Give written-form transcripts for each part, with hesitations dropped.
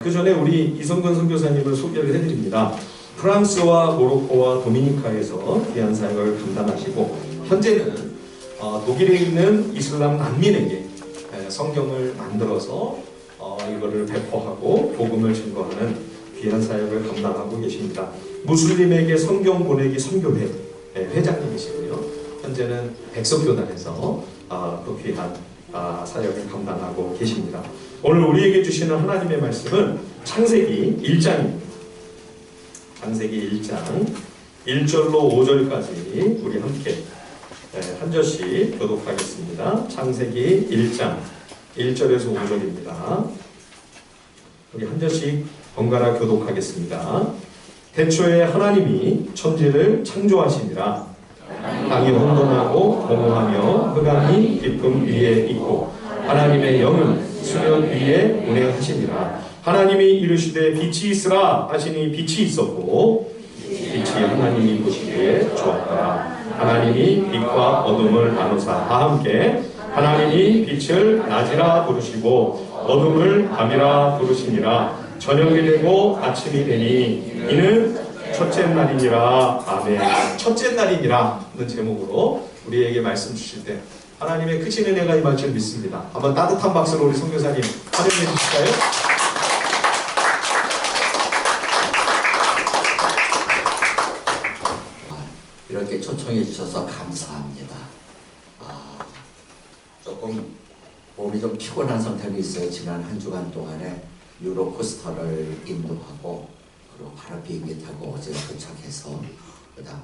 그 전에 우리 이성근 선교사님을 소개를 해드립니다. 프랑스와 모로코와 도미니카에서 귀한 사역을 감당하시고 현재는 독일에 있는 이슬람 난민에게 성경을 만들어서 이거를 배포하고 복음을 증거하는 귀한 사역을 감당하고 계십니다. 무슬림에게 성경 보내기 선교회 회장님이시고요. 현재는 백석교단에서 또 귀한 사역을 감당하고 계십니다. 오늘 우리에게 주시는 하나님의 말씀은 창세기 1장입니다. 창세기 1장 1절로 5절까지 우리 함께 한 절씩 교독하겠습니다. 창세기 1장 1절에서 5절입니다. 우리 한 절씩 번갈아 교독하겠습니다. 태초에 하나님이 천지를 창조하시니라. 땅이 혼돈하고 공허하며 흑암이 깊음 위에 있고 하나님의 영은 수면 위에 운행하시니라. 하나님이 이르시되 빛이 있으라 하시니 빛이 있었고 빛이 하나님이 보시기에 좋았더라. 하나님이 빛과 어둠을 나누사 다 함께 하나님이 빛을 낮이라 부르시고 어둠을 밤이라 부르시니라. 저녁이 되고 아침이 되니 이는 첫째 날이니라. 아멘. 첫째 날이니라는 제목으로 우리에게 말씀 주실 때 하나님의 크신 은혜가 임할 줄 믿습니다. 한번 따뜻한 박수로 우리 선교사님 환영해 주실까요? 이렇게 초청해 주셔서 감사합니다. 조금 몸이 좀 피곤한 상태는 있어요. 지난 한 주간 동안에 유로코스터를 인도하고 그리고 바로 비행기 타고 어제 도착해서 그다음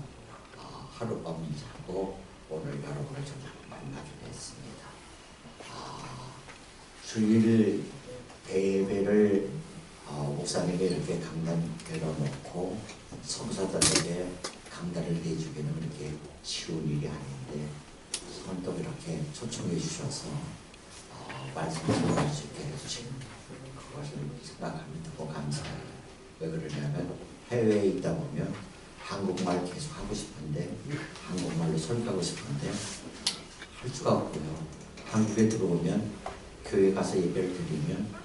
하룻밤 자고 오늘 여러분을 좀 만나게 됐습니다. 주일 대회를 목사님이 이렇게 강단 내려놓고 성사자들에게 강단을 내주기는 그렇게 쉬운 일이 아닌데 선뜻 이렇게 초청해 주셔서 말씀을 전할 수 있게 해주신 그것을 생각합니다. 감사해요. 왜 그러냐면 해외에 있다 보면 한국말 계속 하고 싶은데 한국말로 설교하고 싶은데 할 수가 없고요. 한국에 들어오면 교회 가서 예배를 드리면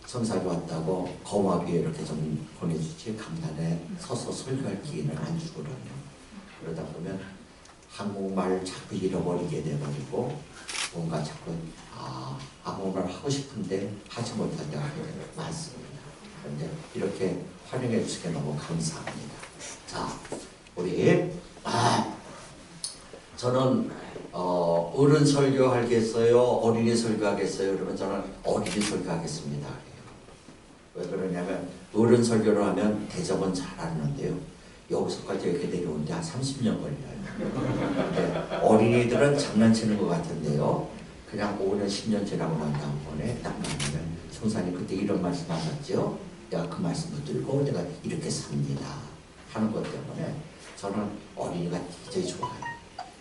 성사가 왔다고 거마비에 이렇게 좀 보내주지 강단에 서서 설교할 기회는 안 주거든요. 그러다 보면 한국말을 자꾸 잃어버리게 돼버리고 뭔가 자꾸 한국말 하고 싶은데 하지 못할 때가 많습니다. 그런데 이렇게 활용해 주시게 너무 감사합니다. 자, 우리 저는 어른 설교하겠어요? 어린이 설교하겠어요? 그러면 저는 어린이 설교하겠습니다. 왜 그러냐면 어른 설교를 하면 대접은 잘하는데요. 여기서까지 이렇게 내려오는데 한 30년 걸려요. 근데 어린이들은 장난치는 것 같은데요. 그냥 5년, 10년 지나고 난 다음번에 딱 만나면 성사님 그때 이런 말씀 하셨죠? 내가 그 말씀 붙들고 내가 이렇게 삽니다. 하는 것 때문에 저는 어린이가 굉장히 좋아요.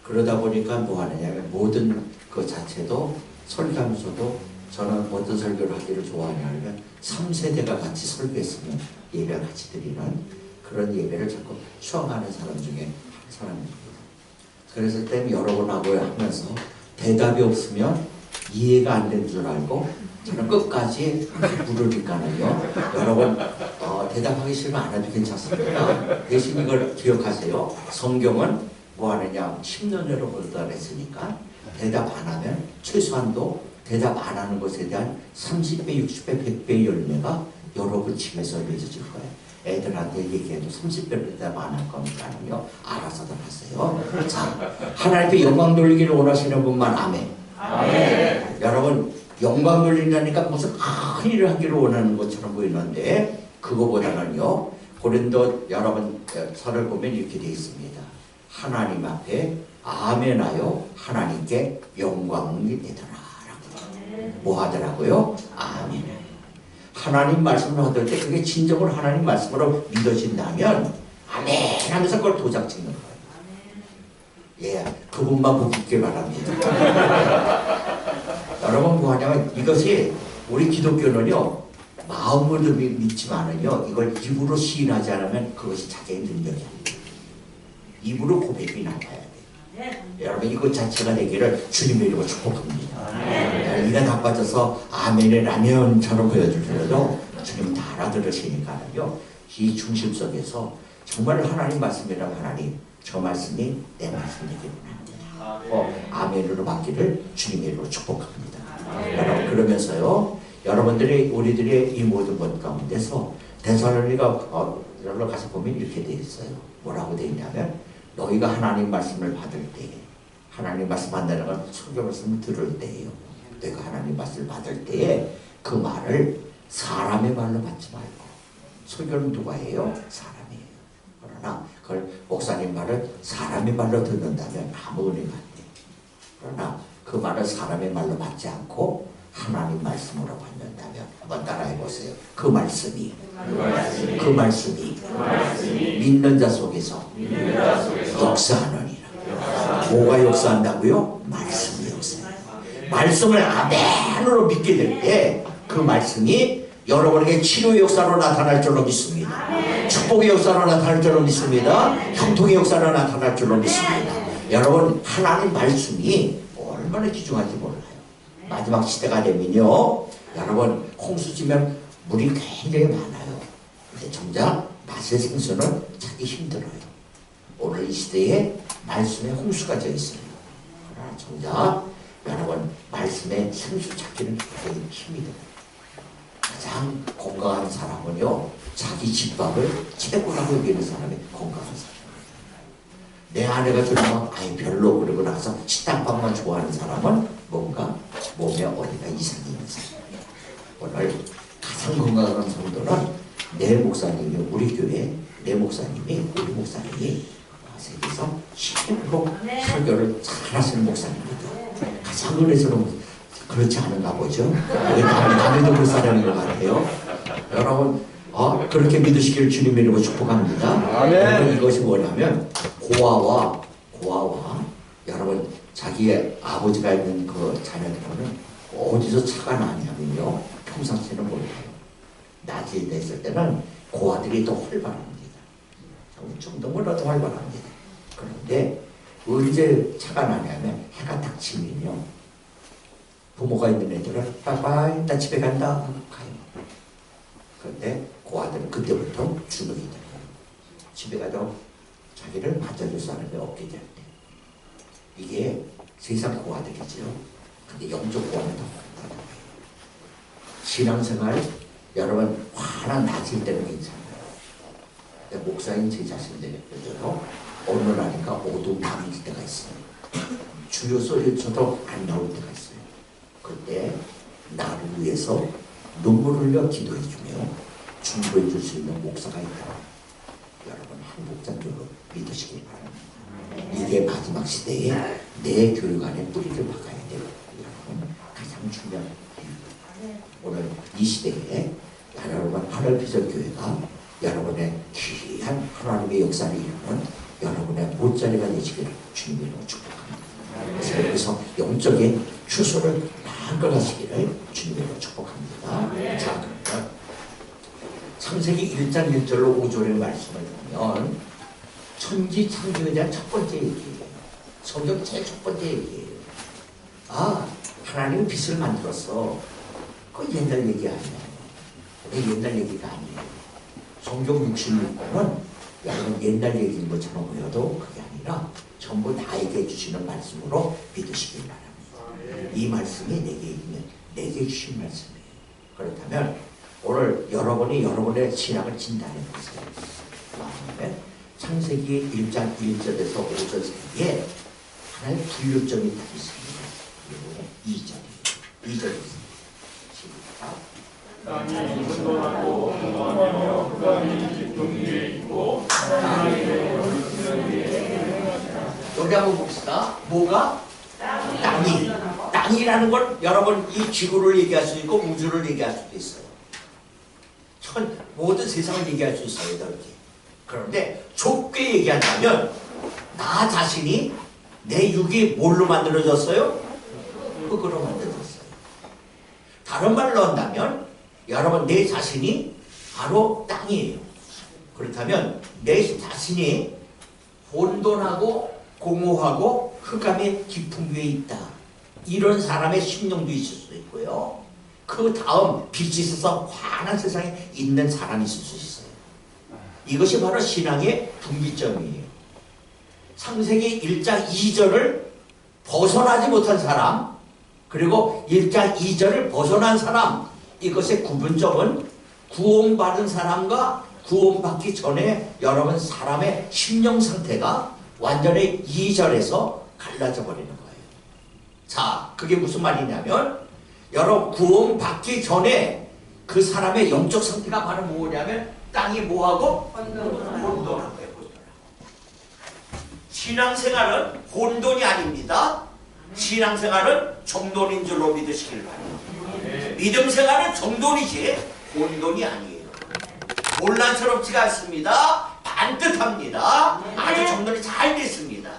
그러다 보니까 뭐 하느냐면 모든 그 자체도 설교하면서도 저는 어떤 설교를 하기를 좋아하냐면 3세대가 같이 설교했으면 예배를 같이 드리는 그런 예배를 자꾸 추앙하는 사람 중에 한 사람입니다. 그래서 때문에 여러 번 하고 하면서 대답이 없으면 이해가 안 되는 줄 알고 저는 끝까지 물으니까는요. 여러분 대답하기 싫으면 안 해도 괜찮습니다. 대신 이걸 기억하세요. 성경은 뭐 하느냐 10년으로 보도했으니까 대답 안 하면 최소한도 대답 안 하는 것에 대한 30배, 60배, 100배의 열매가 여러분 집에서 맺어질 거예요. 애들한테 얘기해도 30배로 대답 안 할 거니까요. 알아서들 하세요. 자, 하나님께 영광 돌리기를 원하시는 분만 아멘. 아멘. 여러분 영광 돌린다니까 무슨 큰 일을 하기를 원하는 것처럼 보이는데 그거보다는요. 고린도 여러분 서를 보면 이렇게 되어 있습니다. 하나님 앞에 아멘하여 하나님께 영광이 되더라. 뭐 하더라고요? 아멘. 하나님 말씀을 하들 때 그게 진정으로 하나님 말씀으로 믿어진다면 아멘 하면서 그걸 도장 찍는 거예요. 예, 그분만 보고 있길 바랍니다. 여러분 뭐 하냐면 이것이 우리 기독교는요 마음으로 믿지만은요 이걸 입으로 시인하지 않으면 그것이 자기의 능력이 아닙니다. 입으로 고백이 나와야 돼요. 여러분 이것 자체가 되기를 주님의 이름으로 축복합니다. 이가 나빠져서 아멘의 라면처럼 보여주더라도 주님 다 알아들으시니까요. 이 중심 속에서 정말 하나님 말씀이라고 하나님 저 말씀이 내 말씀이기구나. 아멘으로 받기를 주님의 이름으로 축복합니다. 여러분 그러면서요. 여러분들이 우리들의 이 모든 것 가운데서 데살로니가로 가서 보면 이렇게 되어 있어요. 뭐라고 되어 있냐면 너희가 하나님 말씀을 받을 때에 하나님 말씀 받는 건 설교 말씀을 들을 때예요. 내가 하나님 말씀을 받을 때에 그 말을 사람의 말로 받지 말고 설교는 누가 해요? 사람이에요. 그러나 그걸 목사님 말을 사람의 말로 듣는다면 아무 은혜가 안 돼요. 그러나 그 말을 사람의 말로 받지 않고 하나님 말씀으로 받는다면 한번 따라해 보세요. 그 말씀이 믿는 자 속에서 역사하느니라. 뭐가 역사한다고요? 말씀이 역사해요. 말씀을 아멘으로 믿게 될 때 그 말씀이 여러분에게 치료의 역사로 나타날 줄로 믿습니다. 축복의 역사로 나타날 줄로 믿습니다. 형통의 역사로 나타날 줄로 믿습니다. 여러분 하나님 말씀이 얼마나 귀중한지 몰라요. 마지막 시대가 되면요. 여러분 홍수 지면 물이 굉장히 많아요. 근데 정작 낫의 생수는 찾기 힘들어요. 오늘 이 시대에 말씀에 홍수가 져 있어요. 그러나 정작 여러분 말씀에 생수 찾기는 굉장히 힘이 들어요. 가장 건강한 사람은요. 자기 집밥을 최고라고 여기는 사람이 건강한 사람이에요. 내 아내가 그러면 아예 별로 그러고 나서 식당밥만 좋아하는 사람은 뭔가 몸에 어디가 이상이 있는 사람이에요. 오늘 가장 건강한 성도는 내 목사님이 우리 교회 내 목사님이 우리 목사님이 세계에서 최고로 설교를 잘하시는 목사님입니다. 가장 은혜스러운 그렇지 않은가 보죠. 남에도 그 사람인 것 같아요. 여러분 그렇게 믿으시기를 주님의 이름으로 축복합니다. 여러분 이것이 뭐냐면 고아와 여러분 자기의 아버지가 있는 그 자녀들은 어디서 차가 나냐면요. 평상시에는 몰라요. 낮에 됐을 때는 고아들이 더 활발합니다. 좀 너무나 더 활발합니다. 그런데 언제 차가 나냐면 해가 딱 지면요. 부모가 있는 애들은 빠이빠이 나 집에 간다 하고 가요. 그런데 고아들은 그때부터 주눅이 들어요. 집에 가도 자기를 맞아줄 사람이 없게 될 때. 이게 세상 고아들이죠. 근데 영적 고아는 더 활발해요. 신앙생활 여러분 화나 낮을 때는 괜찮아요. 근데 목사인 제 자신들에게도 어느 날인가 오도 담을 때가 있어요. 주여 소리쳐도 안 나올 때가 있어요. 그때 나를 위해서 눈물 흘려 기도해 주며 중보해 줄 수 있는 목사가 있다. 여러분 한 목자인 줄로 믿으시기 바랍니다. 이게 마지막 시대에 내 교육 안에 뿌리를 박아야 돼요. 여러분 가장 중요한 일입니다. 오늘 이 시대에 여러분 하늘피전교회가 여러분의 귀한 하나님의 역사를 이루는 여러분의 못자리가 되시기를 주님으로 축복합니다. 그래서 여기서 영적인 추수를 마음껏 하시기를 주님으로 축복합니다. 자, 그러면 창세기 1장 1절로 5절의 말씀을 보면 천지 창조에 대한 첫 번째 얘기예요. 성경 제일 첫 번째 얘기예요. 하나님은 빛을 만들었어. 그건 옛날 얘기 아니에요. 옛날 얘기가 아니에요. 성경 66권은 여러분 옛날 얘기인 것처럼 보여도 그게 아니라 전부 다 얘기해 주시는 말씀으로 믿으시길 바랍니다. 이 말씀이 내게 주신 말씀이에요. 그렇다면 오늘 여러분이 여러분의 신앙을 진단해 보세요. 창세기 1장 1절에서 5절 사이에 하나의 분류점이 딱 있습니다. 그리고 2절이에요. 2절 있습니다. 시작. 땅이 혼돈하고 공허하며 흑암이 깊은 위에 있고 여기 한번 봅시다. 뭐가? 땅이라는 건 여러분 이 지구를 얘기할 수 있고 우주를 얘기할 수도 있어요. 모든 세상을 얘기할 수 있어요. 이렇게. 그런데 좁게 얘기한다면 나 자신이 내 육이 뭘로 만들어졌어요? 흙으로 만들어졌어요. 다른 말로 한다면 여러분 내 자신이 바로 땅이에요. 그렇다면 내 자신이 혼돈하고 공허하고 흑암의 깊은 위에 있다. 이런 사람의 심령도 있을 수 있고요. 그 다음 빛이 있어서 환한 세상에 있는 사람이 있을 수 있어요. 이것이 바로 신앙의 분기점이에요. 창세기 1장 2절을 벗어나지 못한 사람, 그리고 1장 2절을 벗어난 사람, 이것의 구분점은 구원받은 사람과 구원받기 전에 여러분 사람의 심령 상태가 완전히 2절에서 갈라져 버리는 거예요. 자, 그게 무슨 말이냐면 여러분 구원받기 전에 그 사람의 영적 상태가 바로 뭐냐면 땅이 뭐하고? 혼돈한 거예요. 신앙생활은 혼돈이 아닙니다. 신앙생활은 정돈인 줄로 믿으시길 바랍니다. 믿음생활은 정돈이지 혼돈이 아니에요. 혼란스럽지가 않습니다. 반듯합니다. 아주 정돈이 잘 됐습니다.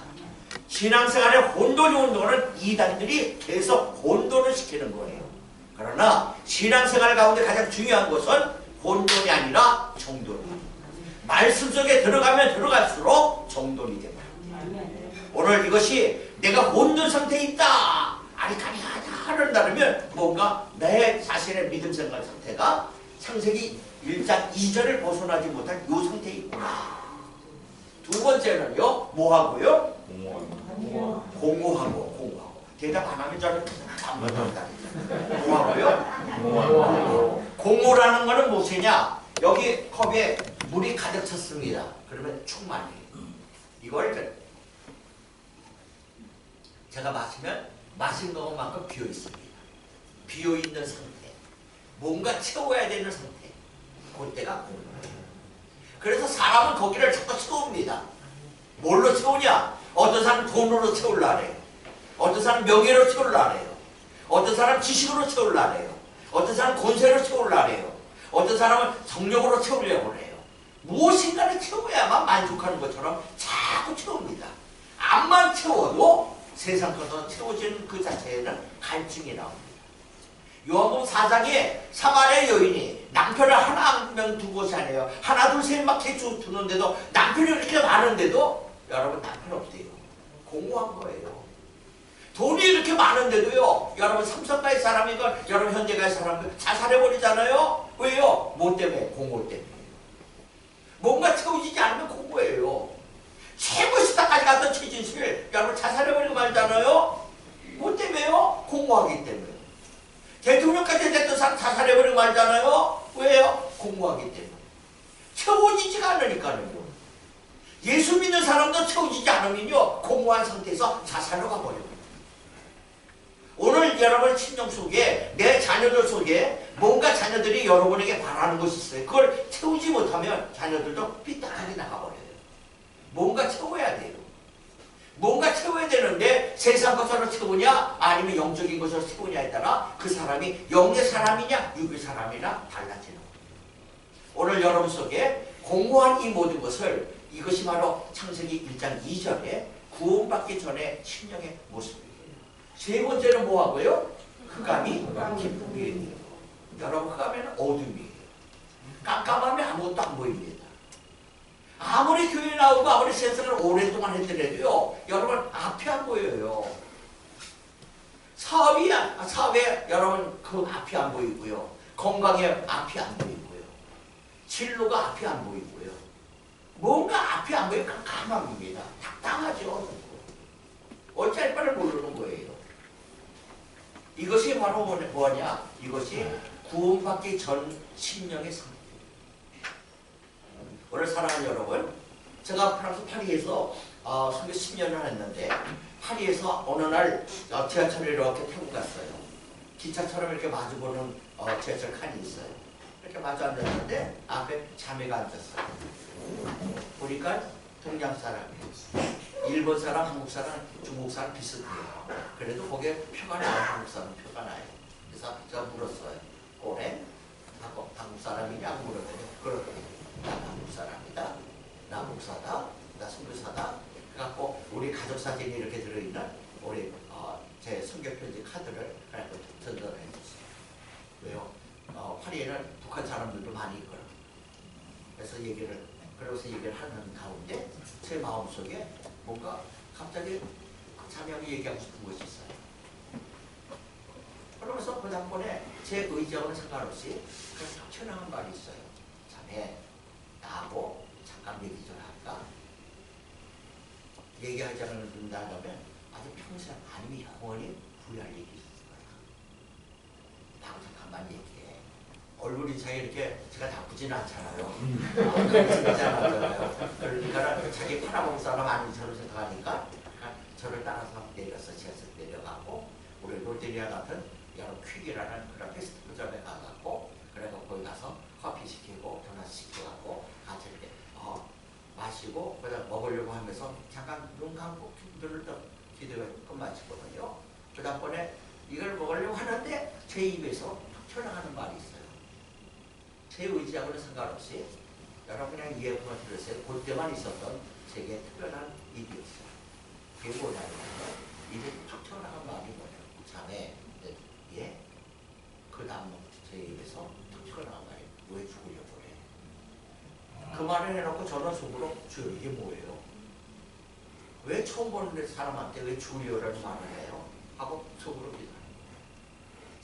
신앙생활의 혼돈이 온 거는 이단들이 계속 혼돈을 시키는 거예요. 그러나 신앙생활 가운데 가장 중요한 것은 혼돈이 아니라 정돈입니다. 말씀 속에 들어가면 들어갈수록 정돈이 됩니다. 오늘 이것이 내가 혼돈 상태에 있다, 아리까리하다 하는다면 뭔가 내 자신의 믿음 생활 상태가 창세기 1장 2절을 벗어나지 못한 이 상태에 있구나. 두 번째는요, 뭐하고요? 공허하고. 대답 안 하면 저는 안 받는다. 뭐하고요? 공허라는 거는 무엇이냐? 여기 컵에 물이 가득 찼습니다. 그러면 충만해요. 이걸 제가 마시면 마신 것만큼 비어 있습니다. 비어 있는 상태, 뭔가 채워야 되는 상태, 그때가 공허해요. 그래서 사람은 거기를 자꾸 채웁니다. 뭘로 채우냐? 어떤 사람은 돈으로 채우려 해요. 어떤 사람은 명예로 채우려 해요. 어떤 사람은 지식으로 채우려 해요. 어떤 사람은 권세로 채우려 해요. 어떤 사람은 성령으로 채우려고 해요. 무엇인가를 채워야만 만족하는 것처럼 자꾸 채웁니다. 암만 채워도 세상 것으로 채워지는 그 자체에는 갈증이 나옵니다. 요한복음 4장에 사마리아 여인이 남편을 하나 명 두 것이 아니에요. 하나 둘 셋 막 해주 두는데도 남편이 그렇게 많은데도 여러분 남편 없대요. 공허한 거예요. 돈이 이렇게 많은데도요, 여러분 삼성가의 사람이건 여러분 현재가의 사람들 자살해버리잖아요. 왜요? 뭐 때문에? 공허 때문에. 뭔가 채워지지 않으면 공허해요. 최고 시다까지 갔던 최진실 여러분 자살해버리고 말잖아요. 뭐 때문에요? 공허하기 때문에. 대통령까지 됐던 사람 자살해버리고 말잖아요. 왜요? 공허하기 때문에. 채워지지가 않으니까요. 예수 믿는 사람도 채워지지 않으면요, 공허한 상태에서 자살로 가버려요. 오늘 여러분 심령 속에 내 자녀들 속에 뭔가 자녀들이 여러분에게 바라는 것이 있어요. 그걸 채우지 못하면 자녀들도 삐딱하게 나가버려요. 뭔가 채워야 돼요. 뭔가 채워야 되는데 세상 것으로 채우냐 아니면 영적인 것으로 채우냐에 따라 그 사람이 영의 사람이냐 육의 사람이냐 달라지는 거예요. 오늘 여러분 속에 공허한 이 모든 것을, 이것이 바로 창세기 1장 2절에 구원받기 전에 심령의 모습이에요. 세 번째는 뭐하고요? 흑암이 기쁨이에요. 여러분 흑암에는 어둠이에요. 깜깜하면 아무것도 안 보입니다. 아무리 교회 나오고 아무리 세상을 오랫동안 했더라도요, 여러분 앞이 안 보여요. 사업에 여러분 그 앞이 안 보이고요. 건강에 앞이 안 보이고요. 진로가 앞이 안 보이고요. 뭔가 앞이 안 보이고 깜깜합니다. 당당하죠. 어찌할 바를 모르는 거예요. 이것이 바로 뭐냐? 이것이 구원받기 전 심령의 상태. 오늘 사랑하는 여러분, 제가 프랑스 파리에서 선교 10년을 했는데, 파리에서 어느 날 지하철을 이렇게 타고 갔어요. 기차처럼 이렇게 마주보는 지하철 칸이 있어요. 이렇게 마주 앉았는데 앞에 자매가 앉았어요. 보니까 동양 사람이에요. 일본 사람, 한국 사람, 중국 사람 비슷해요. 그래도 거기에 표가 나요. 한국 사람 표가 나요. 그래서 제가 물었어요. 올해 한국 사람이냐고 물었더니 그렇더니 나 한국 사람이다. 나 목사다. 나 선교사다. 그래갖고 우리 가족 사진이 이렇게 들어있는 우리 제 선교편지 카드를 그래갖고 전달을 해줬어요. 왜요? 파리에는 북한 사람들도 많이 있거든. 그래서 그러고서 얘기를 하는 가운데 제 마음속에 뭔가 갑자기 그 자매하고 얘기하고 싶은 것이 있어요. 그러면서 그 다음번에 제 의지하고는 상관없이 그런 툭 튀어나온 말이 있어요. 자네 나하고 잠깐 얘기 좀 할까? 얘기하지 않는다면 아주 평생 아니면 영원히 후회할 일이 있을 거야. 나하고 잠깐만 얘기해. 얼굴 인상이 이렇게 제가 나쁘지는 않잖아요. 나쁘지 않았잖아요. 그러니까 자기 팔아먹을 사람 아닌 저를 생각하니까 저를 따라서 내려서 지하철 내려가고 우리 롯데리아 같은 여러 퀵이라는 그런 패스트푸드점에 가갖고 그래서 거기 가서 커피 시키고 도넛 시켜갖고 같이 이렇게 마시고 그다음 먹으려고 하면서 잠깐 눈 감고 눈을 떠 기도가 끝마치거든요. 그 다음번에 이걸 먹으려고 하는데 제 입에서 툭 튀어나가는 말이 있어요. 제 의지하고는 상관없이 여러분 그냥 이해만 들으세요. 그때만 있었던 제게 특별한 일이었어요. 그게 뭐냐면 입에 툭 튀어나간 말이 뭐냐면 자네 예? 그 다음 제 입에서 툭 튀어나간 말이 왜 죽으려고 그래? 그 말을 해놓고 저는 속으로 주여 이게 뭐예요? 왜 처음 보는 사람한테 왜 죽으려라는 말을 해요? 하고 속으로 기도하는 거예요.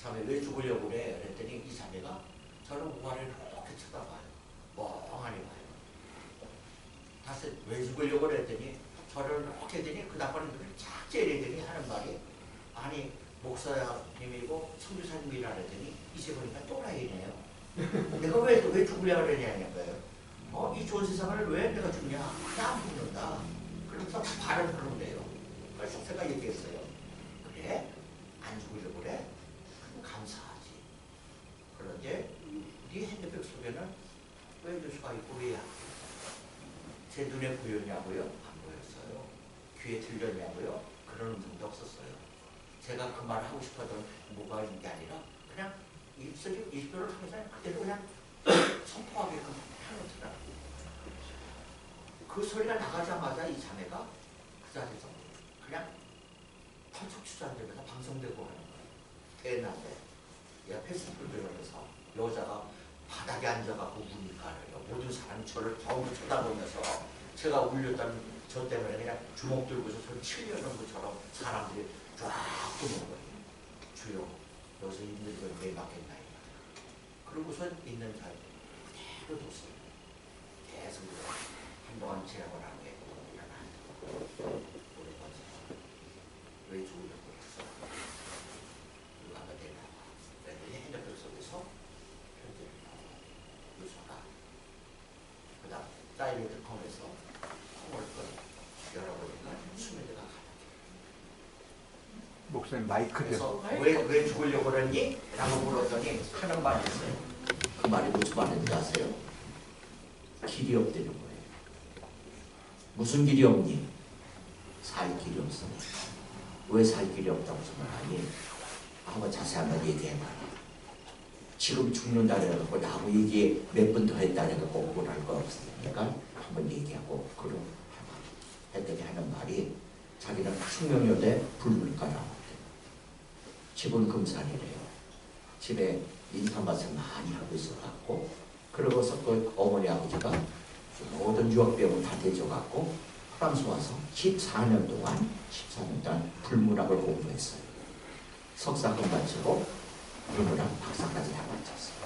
자네 왜 죽으려고 그래? 그랬더니 이 자매가 저는 우아를 이렇게 쳐다봐요. 멍하니 봐요. 다시 왜 죽으려고 그랬더니 저를 이렇게 했더니 그 다음번에 눈을 쫙 째리더니 하는 말이 아니 목사님이고 선교사님이라 그랬더니 이제 보니까 또라이네요. 내가 왜 죽으려고 그러냐는 거예요. 이 좋은 세상을 왜 내가 죽냐? 나 안 죽는다. 그러면서 발을 부르는데요. 그래서 제가 얘기했어요. 그래? 안 죽으려고 그래? 그럼 감사하지. 그런데 네 핸드백 속에는 왜 교수가 있고 왜야? 제 눈에 보였냐고요? 안 보였어요. 귀에 들렸냐고요? 그런 음성도 없었어요. 제가 그 말을 하고 싶었던 뭐가 있는 게 아니라 그냥 입술을 하면서 그대로 그냥 선포하게끔 해놓더라고요. 그 소리가 나가자마자 이 자매가 그 자리에서 그냥 펄쩍 주저앉으면서 방송되고 하는 거예요. 대낮에 패스트푸드점에서 여자가 바닥에 앉아갖고 우니까 모든 사람이 저를 덩을 쳐다보면서 제가 울렸다는 저 때문에 그냥 주먹 들고서 저를 치려는 것처럼 사람들이 쫙 보는 거예요. 주여 여기서 있는 걸 왜 막겠나. 그러고서 있는 자리 그대로 뒀어요. 계속 한동안 지나고 난 게 왜 죽으려고 했어? 누가 안 되나? 그랬더니 핸드폰 속에서 편지를 유서가 그 다음 사이렌트 컴에서 컴을 열어보니까 수면제가 가득해. 목사님 마이크 그래서 왜 죽으려고 그러니? 라고 물었더니 하는 말이 있어요. 그 말이 무슨 말인지 아세요? 길이 없다는 거예요. 무슨 길이 없니? 살 길이 없어. 왜 살 길이 없다고 생각하니? 한번 자세히 한번 얘기해봐. 지금 죽는다 그래갖고 나하고 얘기 몇 번 더 했다 그래갖고 억울할 거 없으니까 한번 얘기하고 그럼 해봐. 했더니 하는 말이 자기는 숙명여대 불물가라고. 집은 금산이래요. 집에 인삼밭을 많이 하고 있어갖고 그러고서 그 어머니 아버지가 모든 유학비용을 다 대줘갖고 프랑스 와서 14년 동안 불문학을 공부했어요. 석사금 마치고 불문학 박사까지 다 마쳤어요.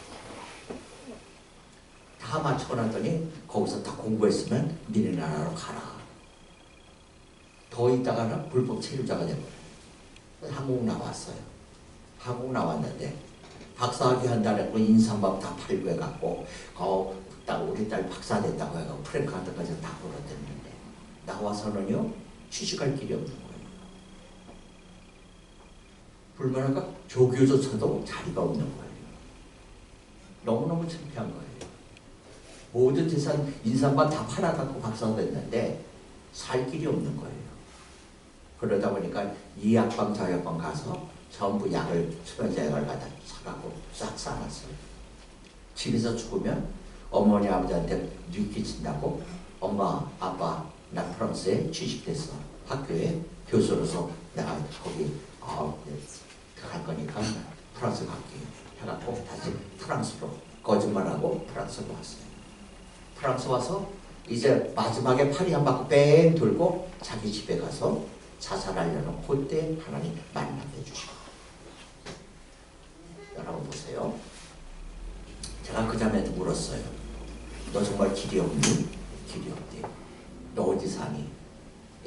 다 마치고 나더니 거기서 다 공부했으면 니네 나라로 가라. 더 있다가는 불법 체류자가 돼버려요. 한국 나왔어요. 한국 나왔는데 박사학위 한다고 인삼밥 다 팔고 해갖고 우리 딸 박사 됐다고 해갖고 프랭카드까지 다 벌어댔는데 나와서는요 취직할 길이 없는 거예요. 불만할까 조교조차도 자리가 없는 거예요. 너무너무 창피한 거예요. 모든 재산 인삼밥 다 팔아갖고 박사 됐는데 살 길이 없는 거예요. 그러다 보니까 이 약방 저 약방 가서 전부 약을 수면제약을 갖다 사갖고 싹 싸놨어요. 집에서 죽으면 어머니 아버지한테 뉘끼친다고 엄마 아빠 나 프랑스에 취직됐어. 학교에 교수로서 내가 거기 갈 거니까 프랑스 갈게 해갖고 다시 프랑스로 거짓말하고 프랑스로 왔어요. 프랑스 와서 이제 마지막에 파리 한 바퀴 뺑 돌고 자기 집에 가서 자살하려는 그때 하나님 만나게 해주시고 제가 그 자매한테 물었어요. 너 정말 길이 없니? 길이 없대요. 너 어디 사니?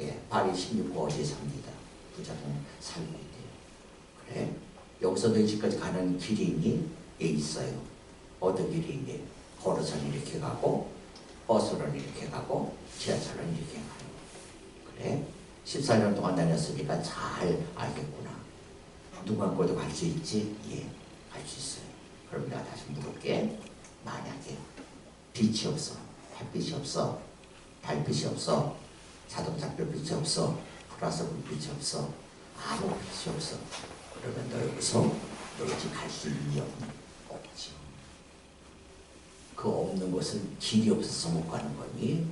예, 파리 16구 어디에 삽니다. 부자동 살고 있대요. 그래? 여기서 너희 집까지 가는 길이 있니? 예, 있어요. 어떤 길이 있니? 걸어서는 이렇게 가고 버스로는 이렇게 가고 지하철은 이렇게 가요. 그래? 14년 동안 다녔으니까 잘 알겠구나. 누가 거도 갈 수 있지? 예, 갈 수 있어요. 그럼 내가 다시 물을게. 만약에 빛이 없어, 햇빛이 없어, 달빛이 없어, 자동차 별빛이 없어, 플러스 불빛이 없어, 아무 빛이 없어. 그러면 너 여기서 너희 집 갈 수 있니? 없지. 그 없는 것은 길이 없어서 못 가는 거니?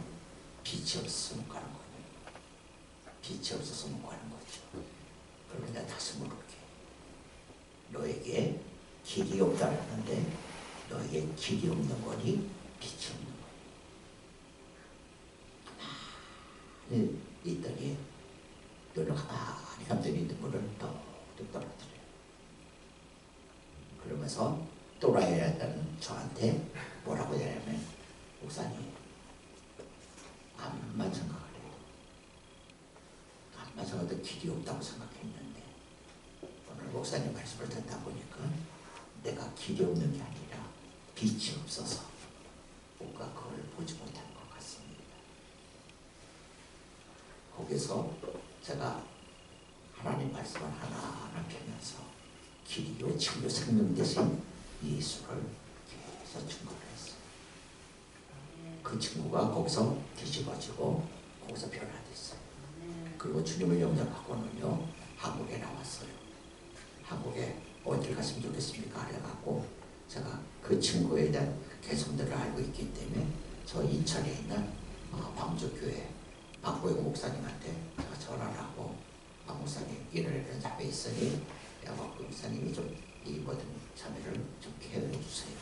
빛이 없어서 못 가는 거니? 빛이 없어서 못 가는 거죠. 그러면 내가 다시 물을게. 너에게 길이 없다라는데 너에게 길이 없는 거니? 빛이 없는 거니? 가만히 있더니 너는 가만히 감독이 눈물을 뚝뚝 떨어뜨려요. 그러면서 또라이라는 저한테 뭐라고 하냐면 목사님 암만 생각을 해요. 암만 생각해도 길이 없다고 생각했는데 오늘 목사님 말씀을 듣다 보니까 내가 길이 없는 게 아니라 빛이 없어서 뭔가 그걸 보지 못한 것 같습니다. 거기서 제가 하나님 말씀을 하나하나 펴면서 길이요 진리요 생명 대신 예수를 계속 증거를 했어요. 그 친구가 거기서 뒤집어지고 거기서 변화됐어요. 그리고 주님을 영접하고는요 한국에 나왔어요. 한국에 어딜 갔으면 좋겠습니까? 그래갖고 제가 그 친구에 대한 개성들을 알고 있기 때문에 저 인천에 있는 방주교회 박보영 목사님한테 제가 전화를 하고 박 목사님 이런 자매 있으니 박 목사님이 좀 이 모든 자매를 좀 케어해 주세요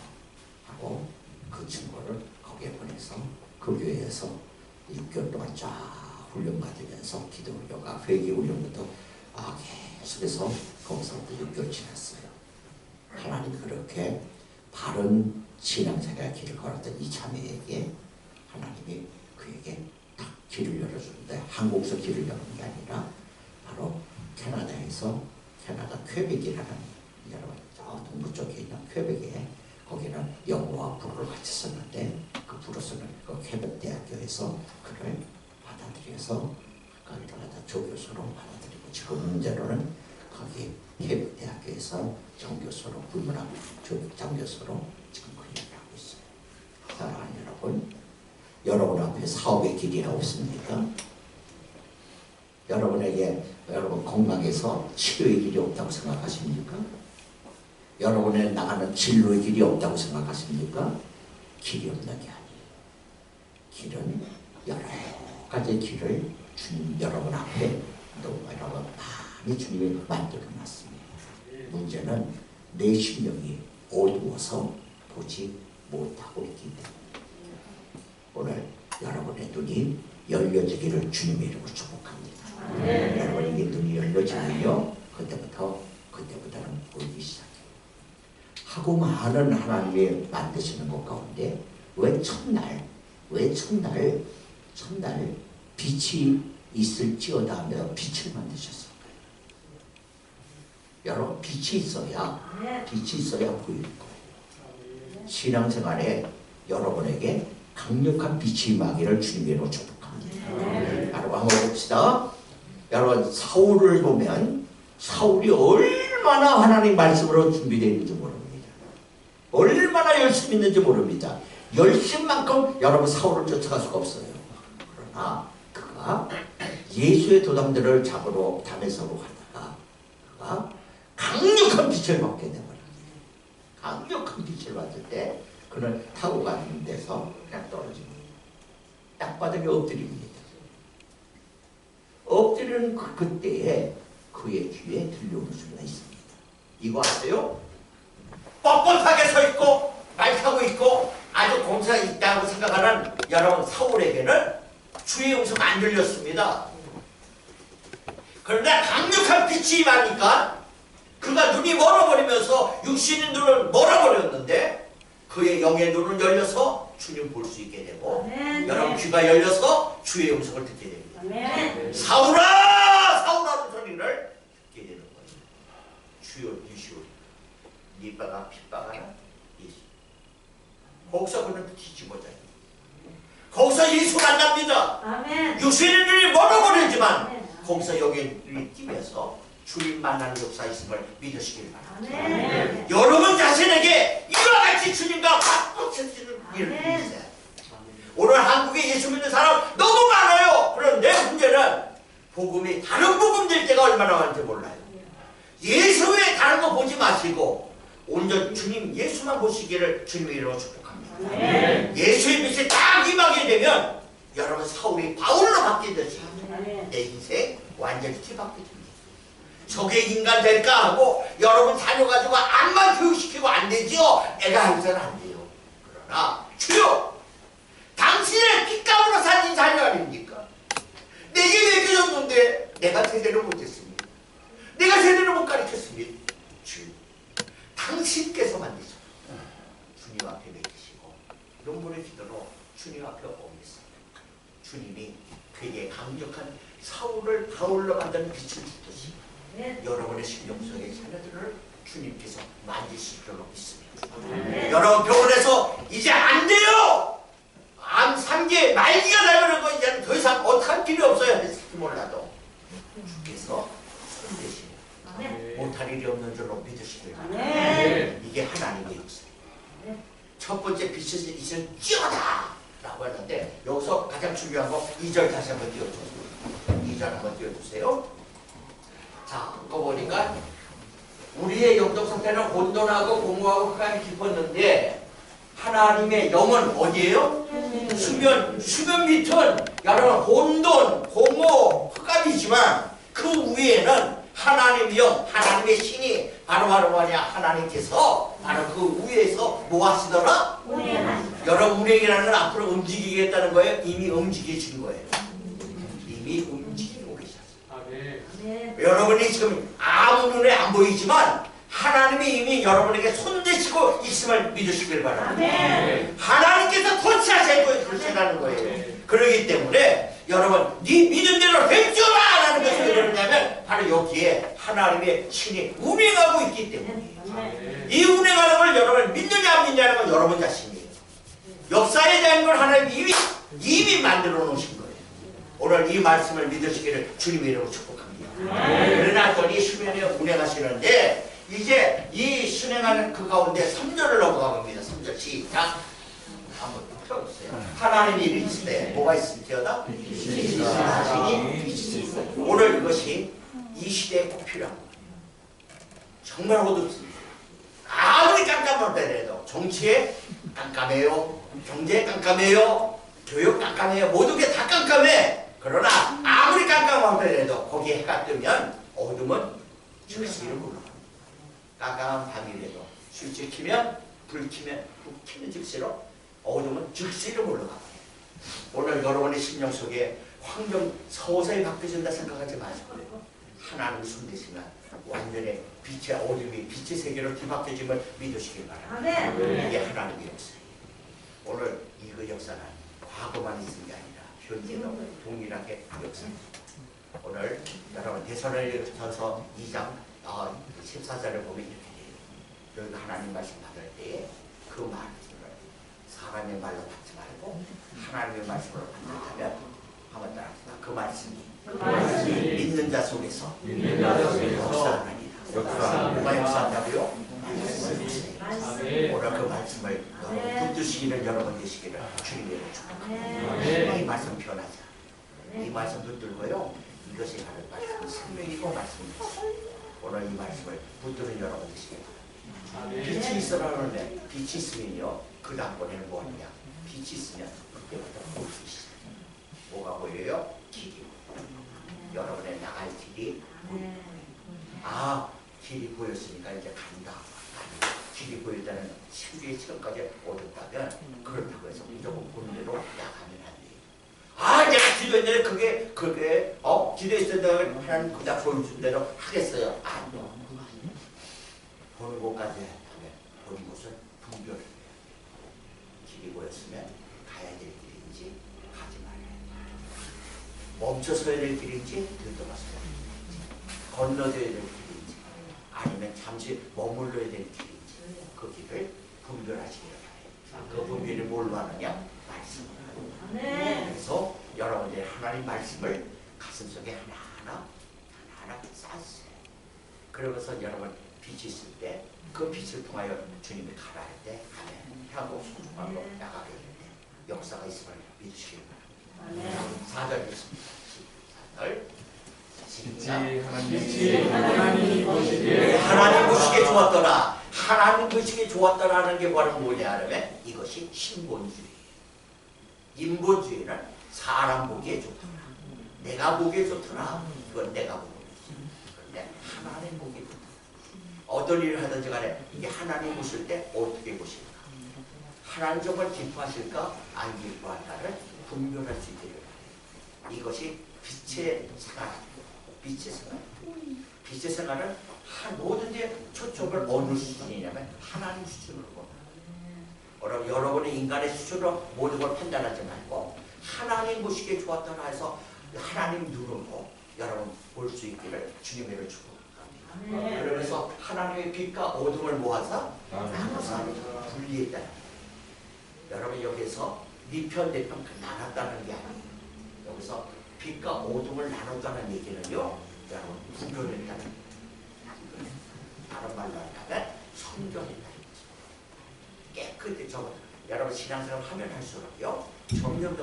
하고 그 친구를 거기에 보내서 그 교회에서 6개월 동안 쫙 훈련 받으면서 기도 훈련과 회개 훈련부터 계속해서 거기서부터 6개월 지났어요. 하나님이 그렇게 바른 신앙생활 길을 걸었던 이 자매에게 하나님이 그에게 딱 길을 열어주는데 한국에서 길을 여는 게 아니라 바로 캐나다에서 캐나다 퀘벡이라는 여러분 저 동부 쪽에 있는 퀘벡에 거기는 영어와 불어를 같이 썼는데 그 불어서는 그 퀘벡 대학교에서 그를 받아들여서 거기다가 조교수로 받아들이고 지금 문제로는 거기 퀘벡 대학교에서 정교수로 불문학 정교수로 지금 그 일을 하고 있어요. 사랑하는 여러분, 여러분 앞에 사업의 길이가 없습니까? 여러분에게 여러분 건강에서 치료의 길이 없다고 생각하십니까? 여러분의 나가는 진로의 길이 없다고 생각하십니까? 길이 없는 게 아니에요. 길은 여러 가지 길을 주님 여러분 앞에 여러분 많이 주님이 만들어놨습니다. 문제는 내 심령이 어두워서 보지 못하고 있기 때문에 오늘 여러분의 눈이 열려지기를 주님의 이름으로 축복합니다. 여러분에게 눈이 열려지면요 그때부터는 보이기 시작해요. 하고 많은 하나님이 만드시는 것 가운데 왜 첫날 빛이 있을지어다 하며 빛을 만드셨을까요? 여러분 빛이 있어야 보일 거예요. 신앙생활에 여러분에게 강력한 빛이 임하기를 주님의 이름으로 축복합니다. 여러분 한번 봅시다. 여러분 사울을 보면 사울이 얼마나 하나님 말씀으로 준비되어 있는지 모릅니다. 얼마나 열심히 있는지 모릅니다. 열심만큼 여러분 사울을 쫓아갈 수가 없어요. 그러나 그가 예수의 도담들을 잡으러 다메섹으로 가다가 그가 강력한 빛을 받게 되버립니다. 강력한 빛을 받을 때 그는 타고 가는 데서 그냥 떨어집니다. 땅바닥에 엎드립니다. 엎드리는 그때에 그의 귀에 들려오는 소리가 있습니다. 이거 아세요? 뻣뻣하게 서 있고 말 타고 있고 아주 공사가 있다고 생각하는 여러분 사울에게는 주의 음성이 안 들렸습니다. 그런데 강력한 빛이 임하니까 그가 눈이 멀어버리면서 육신의 눈을 멀어버렸는데 그의 영의 눈은 열려서 주님 볼 수 있게 되고 아멘. 여러분 귀가 열려서 주의 음성을 듣게 됩니다. 아멘. 사울아 사울아는 소리를 듣게 되는 거예요. 주여 주시오 네 바가 핏바가나 예수. 거기서 그는 뒤집어져요. 거기서 예수 만납니다. 아멘. 육신의 눈이 멀어버리지만 아멘. 거기서 여기 눈이 띄면서 주님 만나는 역사 있음을 믿으시길 바랍니다. 아멘. 여러분 자신에게 이와 같이 주님과 맞붙여지는 일을 아멘. 믿으세요. 오늘 한국에 예수 믿는 사람 너무 많아요. 그런데 문제는 복음이 다른 복음 될 때가 얼마나 많은지 몰라요. 예수 외에 다른 거 보지 마시고 온전 주님 예수만 보시기를 주님의 이름으로 축복합니다. 아멘. 예수의 빛이 딱 임하게 되면 여러분 사울이 바울로 바뀌듯이 아멘. 내 인생 완전히 뒤바뀌어집니다. 적의 인간 될까 하고 여러분 다녀가지고 암만 교육시키고 안 되지요. 애가 해서는 안 돼요. 그러나 주여 당신의 핏감으로 살린 자녀 아닙니까? 내게 맡겨졌는데 내가 제대로 못했습니다. 내가 제대로 못 가르쳤습니다. 주 당신께서 만드셨습니다. 주님 앞에 맡기시고 눈물의 기도로 주님 앞에 옮겼습니다. 주님이 그에게 강력한 사울을 바울로 만드는 빛을 주듯이 여러분의 심령 속의 자녀들을 주님께서 만지실 줄로 믿습니다. 여러분 병원에서 이제 안 돼요. 암 3개 말기가 되면 거 이제는 더 이상 어떡할 필요 없어요. 했을지 몰라도 주께서 손대시면 못할 일이 없는 줄로 믿으시길 바랍니다. 이게 하나님의 역사예요. 첫 번째 빛이 이제 뛰어다 라고 하는데 여기서 가장 중요한 거 2절 다시 한번 띄워주세요. 2절 한번 띄워주세요. 자, 그거 보니까 우리의 영적 상태는 혼돈하고 공허하고 흑암이 깊었는데 하나님의 영은 어디예요? 수면 밑은 여러분 혼돈, 공허, 흑암이지만 그 위에는 하나님의 영, 하나님의 신이 바로 뭐냐 하나님께서 바로 그 위에서 뭐 하시더라? 여러분 운행이라는 건 앞으로 움직이겠다는 거예요? 이미 움직이신 거예요. 이미 움직이고 계셨어요. 여러분이 지금 아무 눈에 안 보이지만 하나님이 이미 여러분에게 손대시고 있음을 믿으시길 바랍니다. 하나님께서 터치하실 거예요. 그러시라는 거예요. 그러기 때문에 여러분 네 믿은 대로 될 줄 아라는 것이 왜 그러냐면 바로 여기에 하나님의 신이 운행하고 있기 때문이에요. 이 운행하는 걸 여러분 믿느냐 안 믿느냐는 건 여러분 자신이에요. 역사에 대한 걸 하나님이 이미 만들어 놓으신 거예요. 오늘 이 말씀을 믿으시기를 주님의 이름으로 축복합니다. 그러나더니 수면에 운행하시는데 이제 이 순행하는 그 가운데 3절을 넘어가 봅니다. 3절 시작. 한번 펴보세요. 하나님이 이르실 때 뭐가 있을지어다? 자신이 빛이 있어요. 오늘 이것이 이 시대에 꼭 필요한 거예요. 정말 어둡습니다. 아무리 깜깜하더라도 정치에 깜깜해요. 경제에 깜깜해요. 교육 깜깜해요. 모든 게 다 깜깜해. 그러나 아무리 깜깜하더라도 거기에 해가 뜨면 어둠은 즉시를 몰라. 깜깜한 밤이라도 스위치 키면 불 키면 불 키는 즉시로 어둠은 즉시로 올라가요. 오늘 여러분의 심령 속에 환경 서서히 바뀌어진다 생각하지 마시고 하나님을 손대시면 완전히 빛의 어둠이 빛의 세계로 뒤바뀌어짐을 믿으시길 바랍니다. 이게 하나님의 역사예요. 오늘 이 역사는 과거만 있는 게 아니라 현재도 동일하게 역사입니다. 오늘 여러분 데살로니가서 2장 14절을 보면 이렇게 돼요. 여기 하나님 말씀 받을 때에 그 말씀을 사람의 말로 받지 말고 하나님의 말씀으로 받는다면 한번 따라합시다. 그 말씀이 믿는 자 속에서 역사하나니라. 누가 역사한다고요? 오늘 그 말씀을 붙드시기를 여러분 되시기를 주님의 축복합니다. 이 말씀 변하자. 이 말씀 붙들고요. 이것이 바로 말씀 생명이고 말씀입니다. 오늘 이 말씀을 붙드는 여러분 되시기 바랍니다. 빛이 있으라는데 빛이 있으면요. 그 다음번에는 뭐냐? 빛이 있으면 그때부터 보일 수 있어요. 뭐가 보여요? 길이. 여러분의 나갈 길이 보여요. 아, 길이 보였으니까 이제 간다. 길이 보였다는 신비의 시간까지 얻었다면 그렇다고 해서 무조건 보는 대로 나가면 안 돼요. 아, 내가 기도했는데 그게 기도했을 때 하나님 그냥 보여준 대로 하겠어요. 아니요. 보는 곳까지 하면 보는 곳은 분별을 해요. 멈춰서야 될 길인지 들떠가서야 될 길인지 건너져야 될 길인지 아니면 잠시 머물러야 될 길인지 그 길을 분별하시기를 바래요. 그 분별이 뭘로 하느냐? 말씀으로 하느냐. 그래서 여러분들이 하나님 말씀을 가슴속에 하나하나 쌓으세요. 그러면서 여러분 빛이 있을 때 그 빛을 통하여 주님이 가라 할 때 아멘 하고 소중함으로 나가게 되는데 역사가 있음을 믿으시길 바랍니다. 4절 읽습니다. 4절 빛이 하나님이 보시기에 하나님 보시기에 좋았더라. 하나님 보시기에 좋았더라는 게 바로 뭐냐 하면 이것이 신본주의. 인본주의는 사람 보기에 좋더라. 내가 보기에 좋더라. 그건 내가 보기에 좋더라. 그런데 하나님 보기에 좋더라. 어떤 일을 하든지 간에 이게 하나님 보실 때 어떻게 보실까? 하나님 정말 기뻐하실까? 안 기뻐할까를 분별할 수 있기를 바랍니다. 이것이 빛의 생활. 빛의 생활. 빛의 생활은 뭐든지 초점을 어느 수준이냐면 하나님 수준으로 봅니다. 여러분의 인간의 수준으로 모든 걸 판단하지 말고 하나님 보시기에 좋았더라 해서 하나님 눈으로 여러분 볼 수 있기를 주님의 축복합니다. 그러면서 하나님의 빛과 어둠을 모아서 나눠서 분리했다. 여러분 여기서 네 편 내 편 나눴다는 게 아니에요. 여기서 빛과 어둠을 나눴다는 얘기는요. 여러분 분별했다는 다른 말로 하면 선결했다는 거죠. 깨끗이 적어. 여러분 신앙생활 하면 할수록요. 점점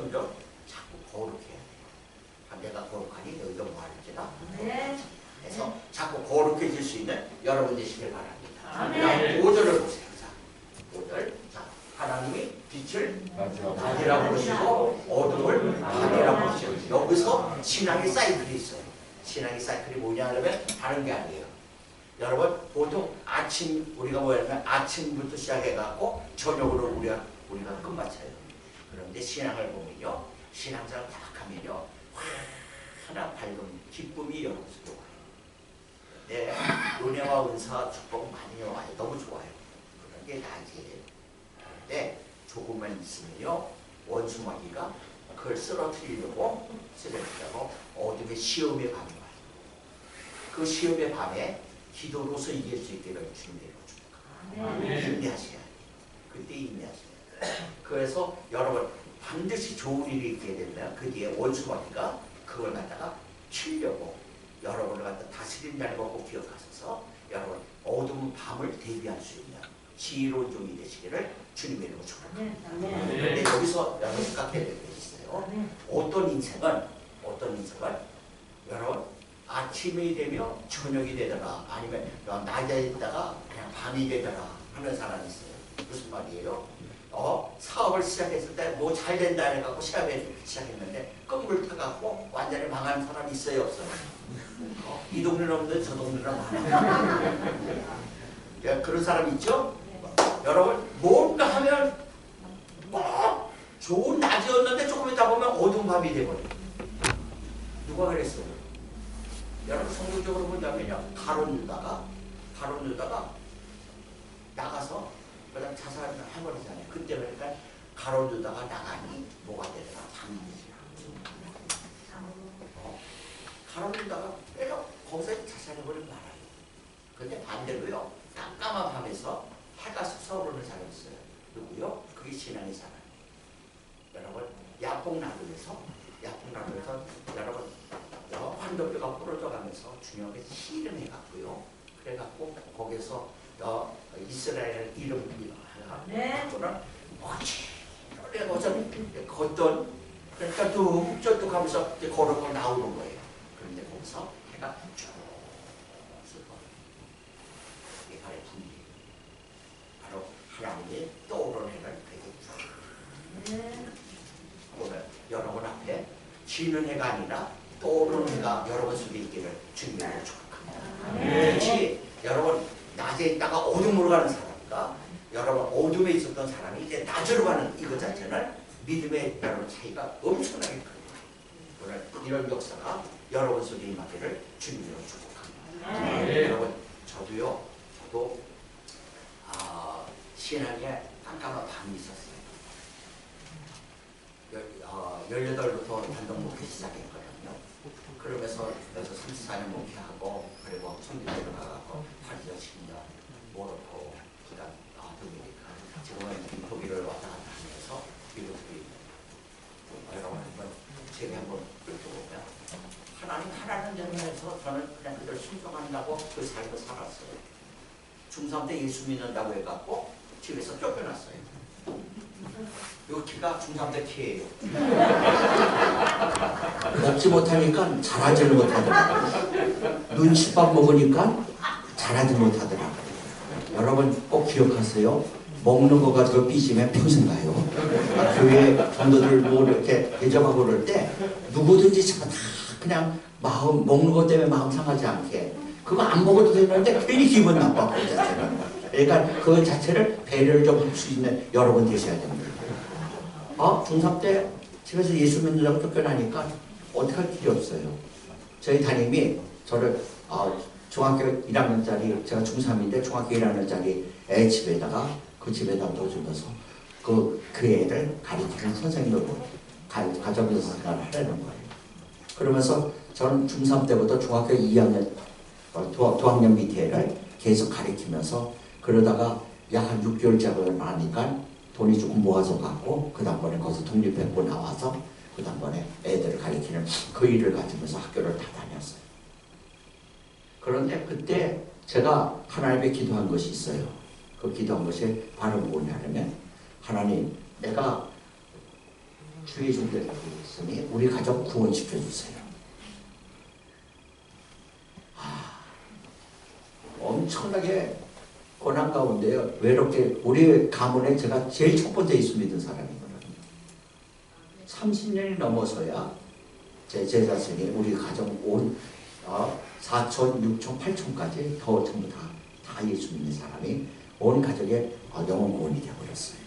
자꾸 거룩해야 돼요. 내가 거룩하니 너희가 뭐 하는지나. 그래서 자꾸 거룩해질 수 있는 여러분 되시길 바랍니다. 5절을 보세요. 자, 5절. 자, 하나님이 빛을 낮이라고 부르시고 어둠을 밤이라고 부르시고 여기서 신앙의 사이클이 있어요. 신앙의 사이클이 뭐냐 하면 다른 게 아니에요. 여러분 보통 아침 우리가 뭐냐면 아침부터 시작해갖고 저녁으로 우리가 끝마쳐요. 그런데 신앙을 보면요. 신앙생활 딱 하면요. 하나 밝은 기쁨이 여러분 속에 와요. 네, 은혜와 은사 축복 많이 와요. 너무 좋아요. 그런 게 나지. 그런데 조금만 있으면요. 원수마귀가 그걸 쓰러뜨리려고 어둠의 시험의 밤이 와요. 그 시험의 밤에 기도로서 이길 수 있기를 주님의 축복합니다. 인내하셔야 돼요. 그때 인내하셔야 돼요. 그래서 여러분 반드시 좋은 일이 있게 되면 그 뒤에 원수마귀가 그걸 갖다가 치려고 여러분을 갖다 다스린다는 걸 꼭 기억하셔서 여러분 어두운 밤을 대비할 수 있는 지혜로운 종이 되시기를 주님의 이름으로 축복합니다. 그런데 여기서 여러분 생각해야 될 게 있어요. 어떤 인생은 여러분 아침이 되면 저녁이 되더라 아니면 낮에 있다가 그냥 밤이 되더라 하는 사람이 있어요. 무슨 말이에요? 사업을 시작했을 때 뭐 잘 된다 해갖고 시합을 시작했는데 끈물 타갖고 완전히 망한 사람이 있어요 없어요? 이 동네는 없는데 저 동네는 많아. 그런 사람 있죠? 여러분 뭔가 하면 꼭 좋은 낮이었는데 조금 있다 보면 어두운 밤이 돼버려요. 누가 그랬어요? 여러분 성경적으로 본다면요. 가론 유다가 나가서 그냥 자살을 해버리잖아요. 그때 그러니까 가론 유다가 나가니 뭐가 되더라? 밤이지. 가론 유다가 거기서 자살해버리면 말아요. 그런데 반대로요. 깜깜한 밤에서 해가 솟아오르는 사람이 있어요. 누구요? 그게 신앙의 사람이에요. 여러분 야복나루에서 여러분 환도뼈가 부러져가면서 중요하게 실현해갖고요. 그래갖고 거기서 이스라엘 이름 하고는 걷던 그러니까 뚝뚝뚝 하면서 걸어서 나오는 거예요. 그런데 거기서 해가 쭉 이게 바로 분리. 바로 하나님이 떠오르는 해를 그렇게 오늘 여러분 앞에 지는 해가 아니라 떠오르는 해가 여러분 속에 있기를 주님으로 축복합니다. 그렇지 여러분 낮에 있다가 어둠으로 가는 사람과 여러분 어둠에 있었던 사람이 이제 낮으로 가는 이것 자체는 믿음의 여러분 차이가 엄청나게 큽니다. 오늘 이런 역사가 여러분 속에 임하기를 주님으로 축복합니다. 여러분 저도 신앙에 깜깜한 밤이 있었어요. 18부터 단독 목회 시작했거든요. 그러면서 그래서 34년 목회하고 그리고 총리대로 가고 80년 모로코 그다음 도미니카 지금은 독일을 왔다 갔다 하면서 미국이 여러분 한번 제게 한번 훑어보면 하나님 하라는 대로 해서 저는 그냥 그들 순종한다고 그 삶을 살았어요. 중3 때 예수 믿는다고 해갖고 집에서 쫓겨났어요. 요 키가 중3 때 키예요. 먹지 못하니까 자라지를 못하더라고요. 눈칫밥 먹으니까 자라지 못하더라고요. 여러분 꼭 기억하세요. 먹는 거 가지고 삐지면 평생 가요. 교회 성도들 뭐 이렇게 대접하고 그럴 때 누구든지 다 그냥 마음 먹는 것 때문에 마음 상하지 않게 그거 안 먹어도 되는데 괜히 기분 나빠 그 자체는. 그러니까 그 자체를 배려를 좀 할 수 있는 여러분 되셔야 됩니다. 중3 때 집에서 예수 믿는다고 쫓겨나니까 어떻게 할 길이 없어요. 저희 담임이 저를 중학교 1학년짜리 제가 중3인데 중학교 1학년짜리 애 집에다가 그 집에다 넣어주면서 그 애를 가르치는 선생님으로 가정에서 생활을 하려는 거예요. 그러면서 저는 중3 때부터 중학교 2학년 도학년 밑에 애를 계속 가르치면서 그러다가 약 한 6개월째가 나니까 돈이 조금 모아서 갔고 그 다음번에 거기서 독립했고 나와서 그 다음번에 애들을 가르치는 그 일을 가지면서 학교를 다 다녔어요. 그런데 그때 제가 하나님께 기도한 것이 있어요. 그 기도한 것이 바로 뭐냐면 하나님 내가 주의 종들을 있으니 우리 가족 구원시켜 주세요. 엄청나게 고난 가운데요. 외롭게 우리 가문에 제가 제일 첫 번째 예수 믿은 사람이거든요. 30년이 넘어서야 제 제자신이 우리 가정 온 4촌, 6촌, 8촌까지 더 전부 다 예수 믿는 사람이 온 가족의 영혼 구원이 되어버렸어요.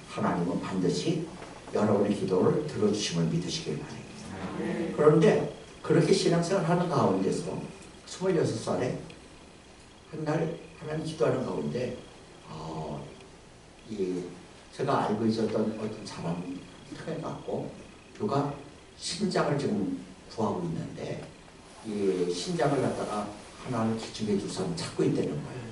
하나님은 반드시 여러분의 기도를 들어주심을 믿으시길 바랍니다. 그런데 그렇게 신앙생활 하는 가운데서 26살에 한날 하나님 기도하는 가운데 제가 알고 있었던 어떤 사람이 통해갖고 누가 신장을 지금 구하고 있는데 이 신장을 갖다가 하나를 기증해 줄 사람 찾고 있다는 거예요.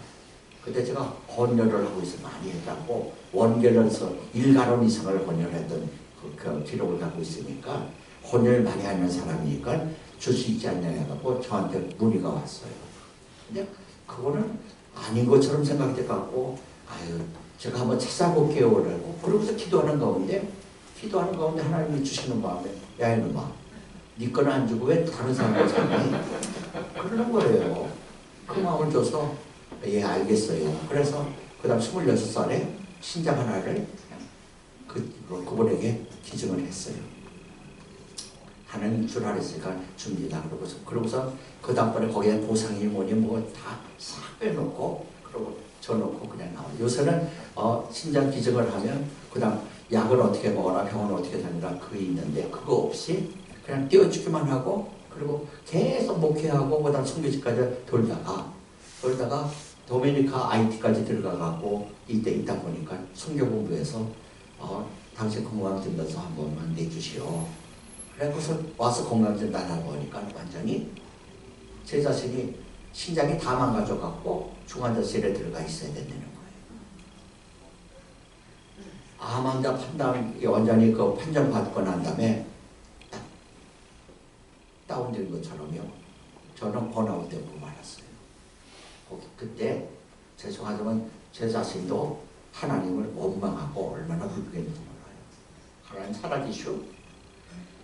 그때 제가 헌혈을 하고 있어 많이 했다고 원결론서 1가론 이상을 헌혈했던 그 기록을 갖고 있으니까 헌혈 많이 하는 사람이니까 줄 수 있지 않냐 해갖고 저한테 문의가 왔어요. 근데 그거는 아닌 것처럼 생각이 돼갖고 제가 한번 찾아볼게요 라고 그러면서 기도하는 가운데 하나님이 주시는 마음에 야 이놈아 네 거는 안 주고 왜 다른 사람을 사니? 그러는 거예요. 그 마음을 줘서 예 알겠어요. 그래서 그 다음 26살에 신장 하나를 그분에게 기증을 했어요. 하나님 줄 알았으니까 줍니다. 그러고서 그 다음번에 거기에 보상이 뭐니 뭐 다 싹 빼놓고 그러고 져놓고 그냥 나와요. 요새는 신장 기증을 하면 그 다음 약을 어떻게 먹어라 병원 어떻게 다니라 그게 있는데 그거 없이 그냥 띄워주기만 하고 그리고 계속 목회하고 그 다음 성교지까지 돌다가 도미니카 IT까지 들어가고 이때 있다 보니까 성교본부에서 당신 건강증 넣어서 한 번만 내주시오. 그래서 와서 건강증 나눠보니까 완전히 제 자신이 신장이 다 망가져갖고 중환자실에 들어가 있어야 된다는 거예요. 암환자 판단 완전히 그 판정 받고 난 다음에 딱 다운된 것처럼요. 저는 번아웃 되고 말았어요. 그때 죄송하지만 제 자신도 하나님을 원망하고 얼마나 불평했는지 몰라요. 하나님 살아계시오?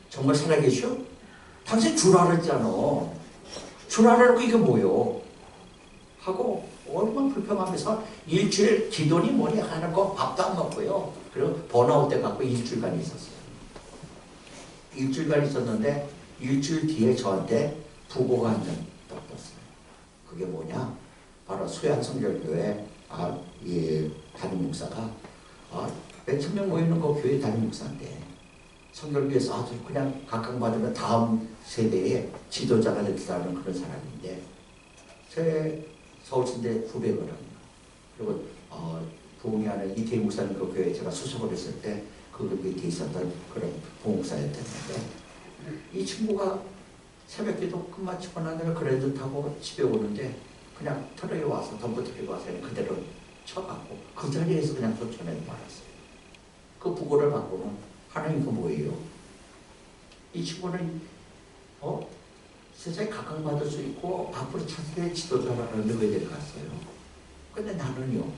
정말 살아계시오? 당신 줄 알았잖아. 줄 알아놓고 이게 뭐요? 하고 얼마나 불평하면서 일주일 기도니 뭐니 하는 거 밥도 안 먹고요. 그리고 번아웃 때 갖고 일주일간 있었어요. 일주일간 있었는데 일주일 뒤에 저한테 부고가 한 장 떴어요. 그게 뭐냐? 바로 소양성결교회 이 담임 목사가 몇천 명 모이는 거 교회 담임 목사인데 성결교회에서 아주 그냥 각광받으면 다음 세대의 지도자가 됐다는 그런 사람인데 제 서울신대 후배거든요. 그리고 부흥이 하는 이태희 목사님 그 교회에 제가 수석을 했을 때 그 밑에 있었던 그런 부목사였는데 이 친구가 새벽기도 끝마치고 난 다음에 그랜저 타고 집에 오는데 그냥 트럭에 와서 덤프 트럭에 와서 그냥 그대로 쳐갖고 그 자리에서 그냥 쫓아내고 말았어요. 그 부고를 받고는 하나님 그 뭐예요? 이 친구는 세상에 각광받을 수 있고 앞으로 차세대 지도자라는데 왜 데려갔어요? 근데 나는요,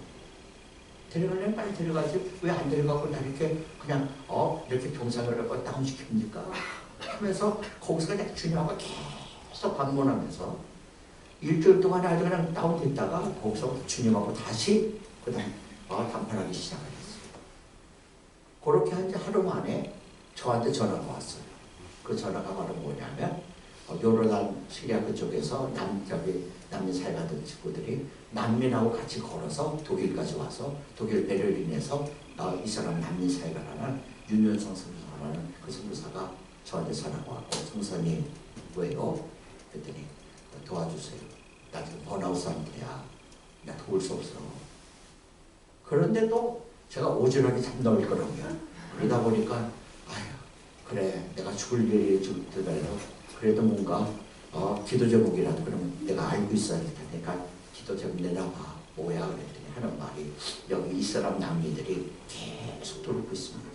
데려가려면 빨리 데려가지 왜 안 데려가고 나 이렇게 그냥 이렇게 병상을 하고 다운시킵니까? 하면서 거기서 그냥 주님하고 계속 방문하면서 일주일 동안 아주 그냥 다운됐다가 거기서 주님하고 다시 그다음 담판하기 시작했어요. 그렇게 한 지 하루 만에 저한테 전화가 왔어요. 그 전화가 바로 뭐냐면 요르단 시리아 그쪽에서 난민 살가던 친구들이 난민하고 같이 걸어서 독일까지 와서 독일 베를린에서 이 사람 난민 사회가라는 윤현성 선교사라는 그 선교사가 저한테 전화가 왔고 성선이 왜요? 그랬더니 도와주세요. 나 지금 번아웃 상태야. 나 도울 수 없어. 그런데도 제가 오지랖이 참 넓거든요. 그러다 보니까 아휴 그래 내가 죽을 일이 죽더라도 그래도 뭔가 기도 제목이라도 그러면 내가 알고 있어야 될 테니까 기도 제목 내놔봐. 뭐야 그랬더니 하는 말이 여기 이스라엘 남미들이 계속 돌고 있습니다.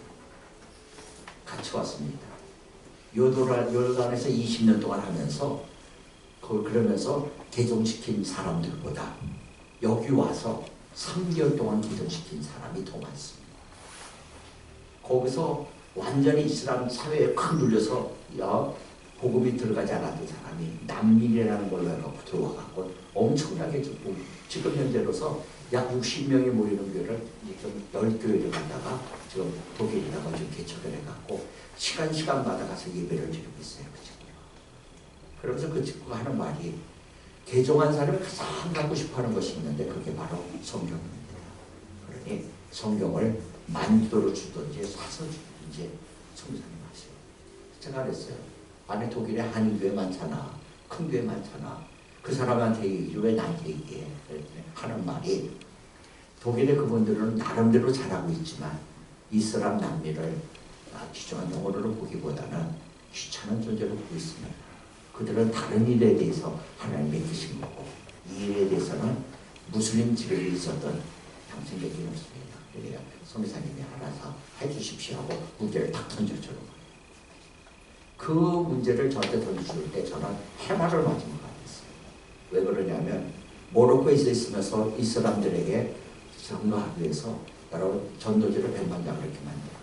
같이 왔습니다. 요르단에서 20년 동안 하면서 그러면서 개종시킨 사람들보다 여기 와서 3개월 동안 개종시킨 사람이 더 많습니다. 거기서 완전히 이슬람 사회에 큰 눌려서 복음이 들어가지 않았던 사람이 난민이라는 걸로 해갖고 들어와갖고 엄청나게 지금 현재로서 약 60명이 모이는 교회를 지금 10교회를 갖다가 지금 독일이라고 지금 개척을 해갖고 시간마다 가서 예배를 드리고 있어요. 그 친구가. 그러면서 그 친구가 하는 말이 개종한 사람이 가장 갖고 싶어하는 것이 있는데 그게 바로 성경입니다. 그러니 성경을 만도로 주든지 사서 주든지 성사님 하세요. 제가 그랬어요. 안에 독일에 한인교회 많잖아. 큰 교회 많잖아. 그 사람한테 얘기해. 왜 나한테 얘기해? 그랬더니 하는 말이 독일의 그분들은 나름대로 잘하고 있지만 이슬람 남미를 귀중한 영혼으로 보기보다는 귀찮은 존재로 보고 있습니다. 그들은 다른 일에 대해서 하나님의 뜻인 거고 이 일에 대해서는 무슬림 지배에 있었던 당신적인 없습니다. 그래야 성사님이 알아서 해주십시오 하고 문제를 탁 던져주는 거예요. 그 문제를 저한테 던져줄 때 저는 해마를 맞은 것 같았어요. 왜 그러냐면 모로코에서 있으면서 이 사람들에게 전도하기 위해서 여러분 전도지를 100만 장을 이렇게 만들어요.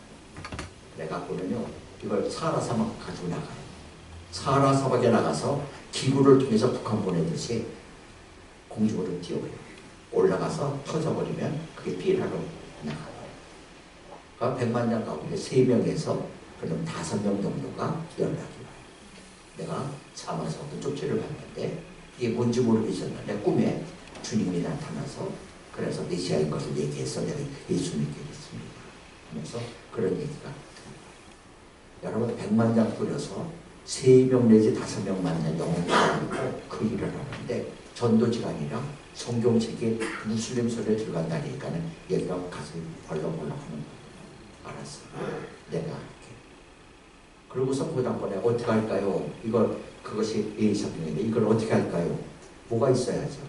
그래갖고는요 이걸 사하라 사막 가지고 나가요. 사하라 사막에 나가서 기구를 통해서 북한 보내듯이 공중으로 띄워요. 올라가서 터져버리면 그게 피해라로 나가요. 그러니까 100만 장 가운데 3명에서 그럼 5명 정도가 연락이 와요. 내가 사막에서부터 쪽지를 받는데 이게 뭔지 모르겠었는데 꿈에 주님이 나타나서 그래서 메시아인 것을 얘기해서 내가 예수 믿게 됐습니다. 하면서 그런 얘기가 여러분 100만 장 뿌려서 3명 내지 5명 만난 영혼이 있고 그 일을 하는데 전도지가 아니라 성경책에 무슬림 손에 들어간다니까는 얘가 가슴이 벌렁벌렁 하는 거예요. 알았어요. 내가 할게. 그러고서 그 다음번에 어떻게 할까요? 그것이 예의사병인데 이걸 어떻게 할까요? 뭐가 있어야죠.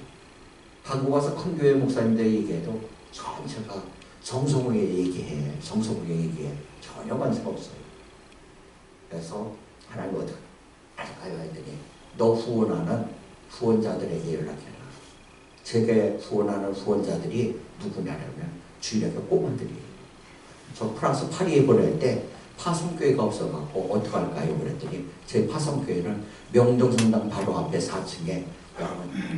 한국 와서 큰 교회 목사님들 얘기해도 전체가 정성우에 얘기해. 정성우에 얘기해. 전혀 관심 없어요. 그래서 하나님 어떻게 할까요? 했더니 너 후원하는 후원자들에게 연락해라. 제게 후원하는 후원자들이 누구냐면 주일학교 꼬마들이에요. 저 프랑스 파리에 보낼 때 파송교회가 없어갖고 어떡할까요? 그랬더니 제 파송교회는 명동성당 바로 앞에 4층에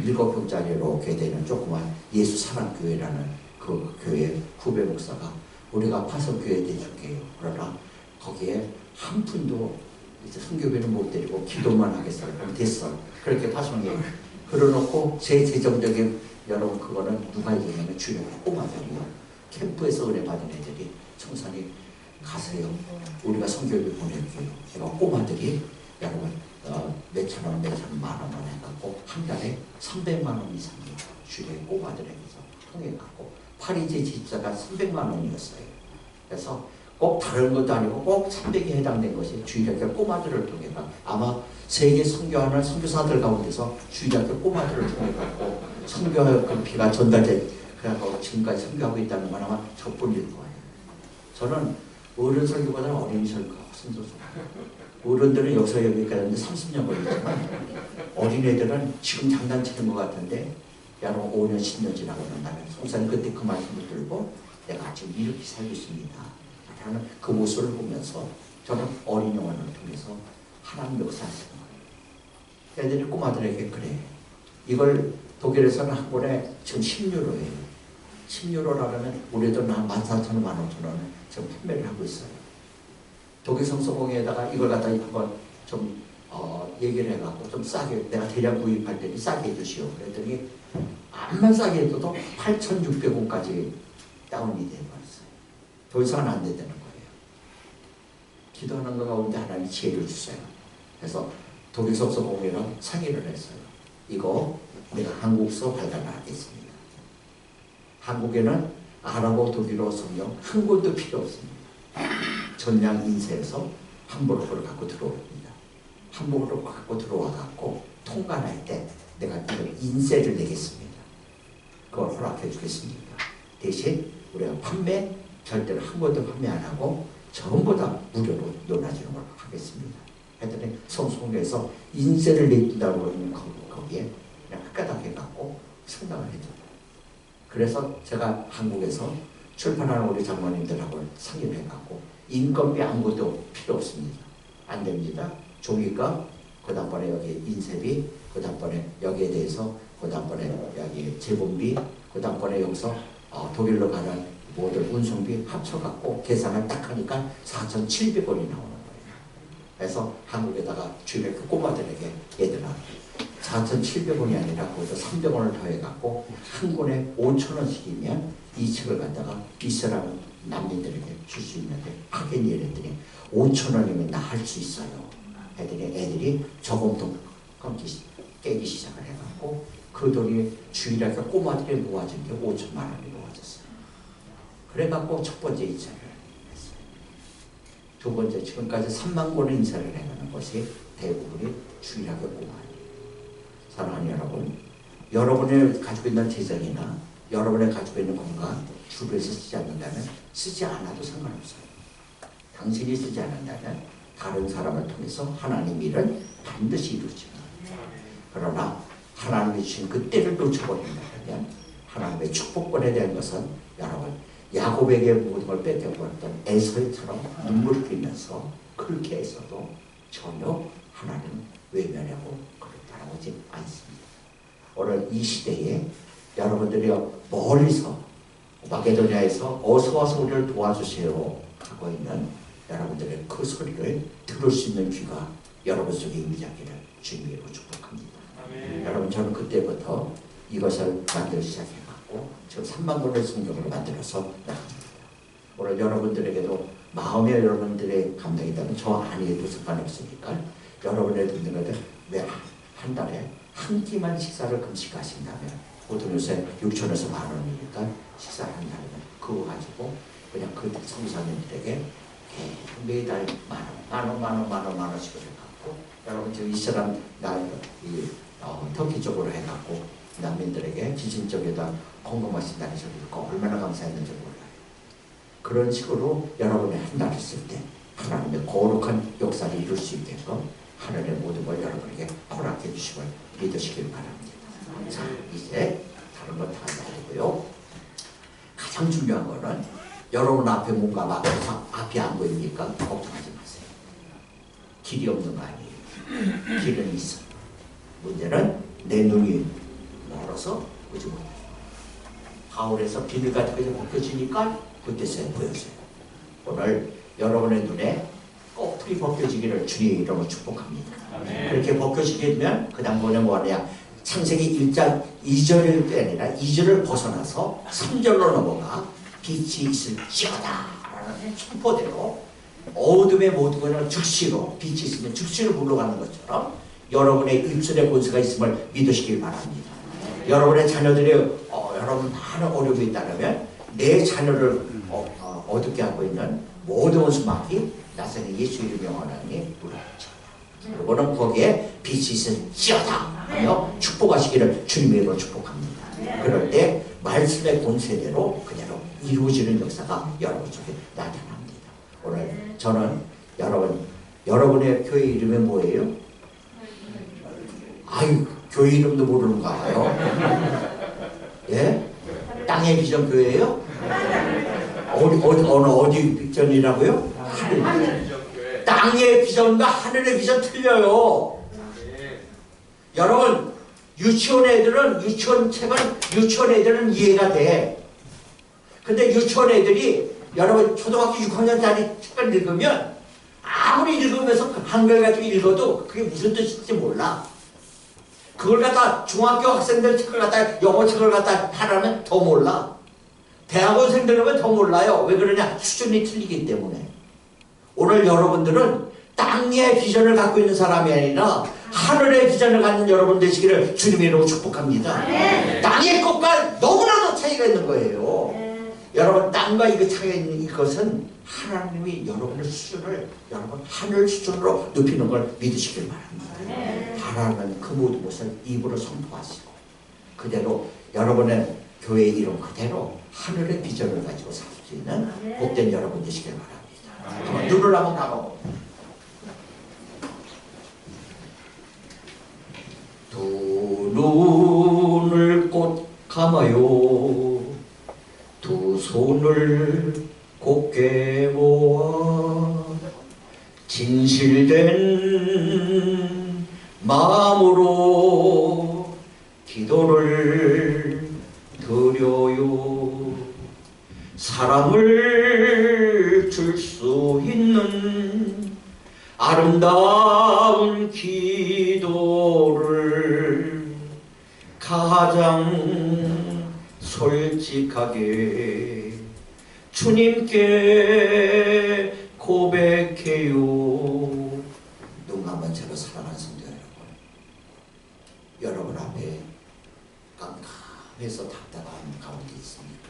7평짜리로 이렇게 되는 조그만 예수사랑교회라는 그 교회 후배 목사가 우리가 파송교회 대줄게요. 그러나 거기에 한 푼도 이제 선교비는 못 드리고 기도만 하겠어요. 그럼 됐어. 그렇게 파송해. 그러놓고 제 재정적인 여러분 그거는 누가 얘기하냐면 주님 꼬마들이요. 캠프에서 은혜 받은 애들이 청산이 가세요. 우리가 선교비 보낼게요. 제가 꼬마들이 여러분 몇천 원, 몇천만 원만 해갖고 한 달에 300만 원 이상이 주의 꼬마들에게서 통해갖고 파리제 집사가 300만 원이었어요. 그래서 꼭 다른 것도 아니고 꼭 300에 해당된 것이 주일학교 꼬마들을 통해서 아마 세계 선교하는 선교사들 가운데서 주일학교 꼬마들을 통해 갖고 선교 피가 전달돼 그래갖고 지금까지 선교하고 있다는 건 아마 저뿐일 거예요. 저는 어른 설교보다는 어린이 설교가 훨씬 더 좋아요. 어른들은 여기서 여기까지 하는데 30년 걸리지만 어린애들은 지금 장난치는 것 같은데 야 너 5년 10년 지나고 난다면 성사님 그때 그 말씀을 들고 내가 지금 이렇게 살고 있습니다 라는 그 모습을 보면서 저는 어린 영혼을 통해서 하나님 역사하시는 거예요. 애들이 꼬마들에게 그래. 이걸 독일에서는 한 권에 지금 10유로예요. 10유로라면 우리도 한 14,000원, 15,000원을 지금 판매를 하고 있어요. 독일 성서공회에다가 이걸 갖다 한번 좀 얘기를 해갖고 좀 싸게 내가 대량 구입할 때니 싸게 해주시오. 그랬더니 암만 싸게 해도 8,600원까지 다운이 돼버렸어요. 더 이상은 안 된다는 거예요. 기도하는 거 가운데 하나님 지혜를 주세요. 그래서 독일 성서공회랑 상의를 했어요. 이거 내가 한국서 발간하겠습니다. 한국에는 아랍어, 독일어 성경 한 권도 필요 없습니다. 전량 인쇄해서 한복으로 갖고 들어옵니다. 한복으로 갖고 들어와 갖고 통관할 때 내가 이걸 인쇄를 내겠습니다. 그걸 허락해 주겠습니다. 대신 우리가 판매 절대로 한 권도 판매 안 하고 전부 다 무료로 논하주는 걸 하겠습니다. 하여튼 성송에서 인쇄를 내준다고 하는 거기에 그냥 흑가닥 해갖고 승낙을 해줘요. 그래서 제가 한국에서 출판하는 우리 장모님들하고 상의를 해갖고 인건비 아무것도 필요 없습니다. 안 됩니다. 종이값, 그 다음번에 여기 인쇄비, 그 다음번에 여기에 대해서, 그 다음번에 여기 제본비, 그 다음번에 여기서 독일로 가는 모든 운송비 합쳐갖고 계산을 딱 하니까 4,700원이 나오는 거예요. 그래서 한국에다가 주변 그 꼬마들에게 얘들아 4,700원이 아니라 거기서 300원을 더해갖고 한 권에 5,000원씩이면 이 책을 갖다가 이스라엘 난민들에게 줄 수 있는데 하긴 이랬더니 5,000원이면 나 할 수 있어요. 애들이 저금통 깨기 시작을 해갖고 그 돈이 주일학교 꼬마들이 모아진 게 5천만 원이 모아졌어요. 그래갖고 첫 번째 인사를 했어요. 두 번째 지금까지 3만 권의 인사를 해가는 것이 대부분이 주일학교 꼬마예요. 사랑하는 여러분, 여러분이 가지고 있는 재정이나 여러분이 가지고 있는 건강 주변에서 쓰지 않는다면 쓰지 않아도 상관없어요. 당신이 쓰지 않는다면 다른 사람을 통해서 하나님 일은 반드시 이루어집니다. 그러나 하나님이 주신 그 때를 놓쳐버린다면 하나님의 축복권에 대한 것은 여러분 야곱에게 모든 걸 뺏겨버렸던 에서처럼 눈물을 흘리면서 그렇게 해서도 전혀 하나님 외면하고 따라오지 않습니다. 오늘 이 시대에 여러분들이 멀리서 마게도냐에서 어서 와서 우리를 도와주세요 하고 있는 여러분들의 그 소리를 들을 수 있는 귀가 여러분 속에 임자기를 주님으로 축복합니다. 아멘. 여러분 저는 그때부터 이것을 만들기 시작해갖고 지금 3만 권의 성경을 만들어서 나갑니다. 오늘 여러분들에게도 마음에 여러분들의 감동이 있다면 저 안에도 상관없으니까 여러분의 듣는 왜 한 달에 한 끼만 식사를 금식하신다면 보통 요새 6천에서 10,000원이니까 식사를 한다면 그거 가지고 그냥 그 성사님들에게 매달 만 원씩을 해갖고 여러분 저 이스라엘 터키 쪽으로 해갖고 난민들에게 지진 쪽에다 공급하신다는 소리 듣고 얼마나 감사했는지 몰라요. 그런 식으로 여러분이 한 달 있을 때 하나님의 거룩한 역사를 이룰 수 있게끔 하나님의 모든 걸 여러분에게 허락해 주심을 믿으시길 바랍니다. 자, 이제 다른 건 다 아니고요. 가장 중요한 거는 여러분 앞에 뭔가 앞이 안 보입니까? 걱정하지 마세요. 길이 없는 거 아니에요. 길은 있어. 문제는 내 눈이 멀어서 보지 못해요. 가을에서 비늘 같은 게 벗겨지니까 그때서야 보여져요. 오늘 여러분의 눈에 껍질이 벗겨지기를 주님의 이름으로 축복합니다. 아멘. 그렇게 벗겨지게 되면 그 다음 뭐 하냐 창세기 1장 2절일 때 아니라 2절을 벗어나서 3절로 넘어가 빛이 있을지어다 라는 선포대로 어둠의 모든 것은 즉시로 빛이 있으면 즉시로 물러가는 것처럼 여러분의 입술에 권세가 있음을 믿으시길 바랍니다. 여러분의 자녀들이 여러분 많은 어려움이 있다면 내 자녀를 어둡게 하고 있는 모든 원수마귀 나사렛 예수 이름의 원하니 물어쳐. 그리고는 거기에 빛이 있을지어다 하며 축복하시기를 주님의 이름으로 축복합니다. 그럴 때 말씀의 본세대로 그대로 이루어지는 역사가 여러분 속에 나타납니다. 오늘 저는 여러분의 교회 이름이 뭐예요? 아유, 교회 이름도 모르는가 봐요. 예? 땅의 비전 교회예요? 어디 비전이라고요? 하늘. 땅의 비전과 하늘의 비전 틀려요. 여러분, 유치원 애들은 유치원 애들은 이해가 돼. 근데 유치원 애들이 여러분 초등학교 6학년짜리 책을 읽으면 아무리 읽으면서 한글 가지고 읽어도 그게 무슨 뜻인지 몰라. 그걸 갖다 중학교 학생들 책을 갖다 영어 책을 갖다 하라면 더 몰라. 대학원생들 하면 더 몰라요. 왜 그러냐? 수준이 틀리기 때문에. 오늘 여러분들은 땅의 비전을 갖고 있는 사람이 아니라 하늘의 비전을 갖는 여러분 되시기를 주님의 이름으로 축복합니다. 땅의 것과 너무나도 차이가 있는 거예요. 여러분 땅과 이거 차이가 있는 이것은 하나님이 여러분의 수준을 여러분 하늘 수준으로 높이는 걸 믿으시길 바랍니다. 하나님은 그 모든 것을 입으로 선포하시고 그대로 여러분의 교회 이름 그대로 하늘의 비전을 가지고 살 수 있는 복된 여러분 되시길 바랍니다. 한번 눈을 한번 감아보고 두 눈을 꼭 감아요. 두 손을 곧게 모아 진실된 마음으로 기도를 드려요. 사랑을 줄 수 있는 아름다운 기도를 가장 솔직하게 주님께 고백해요. 눈 감은 채로 사랑하는 성도 여러분 앞에 깜깜해서 답답한 가운데 있습니까?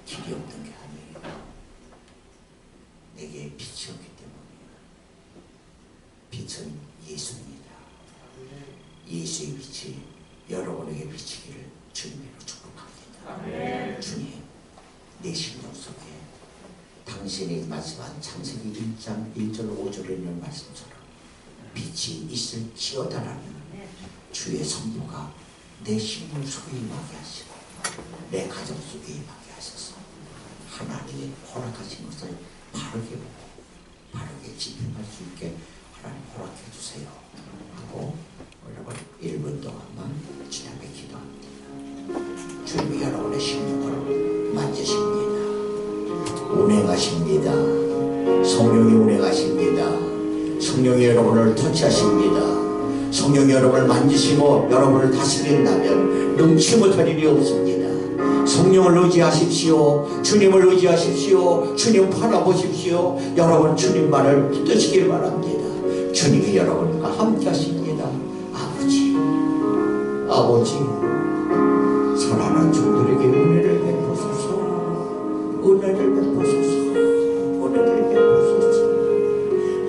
길이 없는 게 아니에요. 내게 빛이 없기 때문이에요. 빛은 예수입니다. 예수의 빛이 여러분에게 비치기를 주님으로 축복합니다. 주님, 내 심령 속에 당신이 말씀한 창세기 1장 1절 5절에 있는 말씀처럼 빛이 있을지어다라는 주의 선포가 내 심령 속에 임하게 하시고 내 가정 속에 임하게 하셔서 하나님이 허락하신 것을 바르게 보고 바르게 집행할 수 있게 하나님 허락해 주세요 하고 여러분 1분 동안만 주님께 기도합니다. 주님이 여러분의 심령을 만지십니다. 운행하십니다. 성령이 운행하십니다. 성령이 여러분을 터치하십니다. 성령이 여러분을 만지시고 여러분을 다스린다면 능치 못할 일이 없습니다. 성령을 의지하십시오. 주님을 의지하십시오. 주님 바라보십시오. 여러분 주님만을 붙드시길 바랍니다. 주님이 여러분과 함께 하십니다. 아버지 사랑하는 종들에게 은혜를 베푸소서. 은혜를 베푸소서. 은혜를 베푸소서.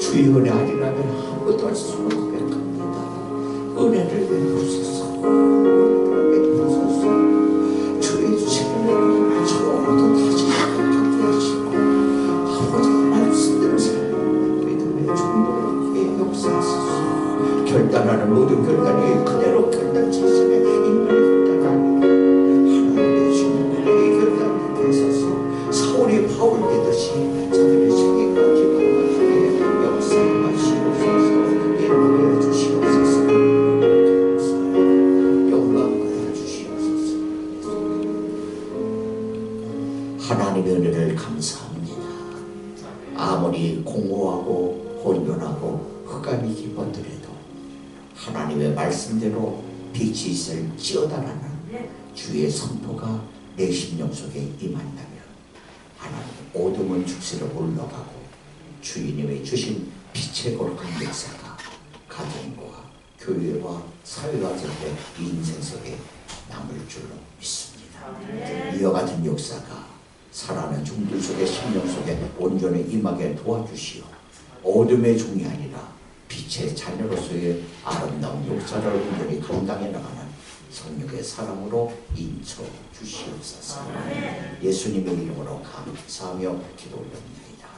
주의 은혜 아니라면 아무것도 할 수 없는 고백합니다. 은혜를 베푸소서. 은혜를 베푸소서. 주의 주시는 은혜를 저도 다시 갖게 하시고 아버지의 말씀대로 살고 믿음의 종들에게 역사하소서. 결단하는 모든 결단이 그대로 결단체성에 인물이 결단하는 하나님의 주님의 결단이 되소서. 사울이 바울 되듯이 저들의 세계까지 건너시게 역사하시옵소서. 예물해 주시옵소서. 영광 받아 주시옵소서. 하나님의 은혜를 감사합니다. 아무리 공허하고 혼돈하고 흑암이 깊어더라도 하나님의 말씀대로 빛이 있을지어다라는 주의 선포가 내 심령 속에 임한다면 하나님 어둠은 죽시로 올라가고 주님의 주신 빛의 거룩한 역사가 가정과 교회와 사회와 전체 인생 속에 남을 줄로 믿습니다. 이와 같은 역사가 살아가는 종들 속에 심령 속에 온전히 임하게 도와주시오. 어둠의 종이 아니라 빛의 자녀로서의 아름다운 역사를 온전히 감당해 나가는 성령의 사랑으로 인쳐 주시옵소서. 예수님의 이름으로 감사하며 기도 올립니다.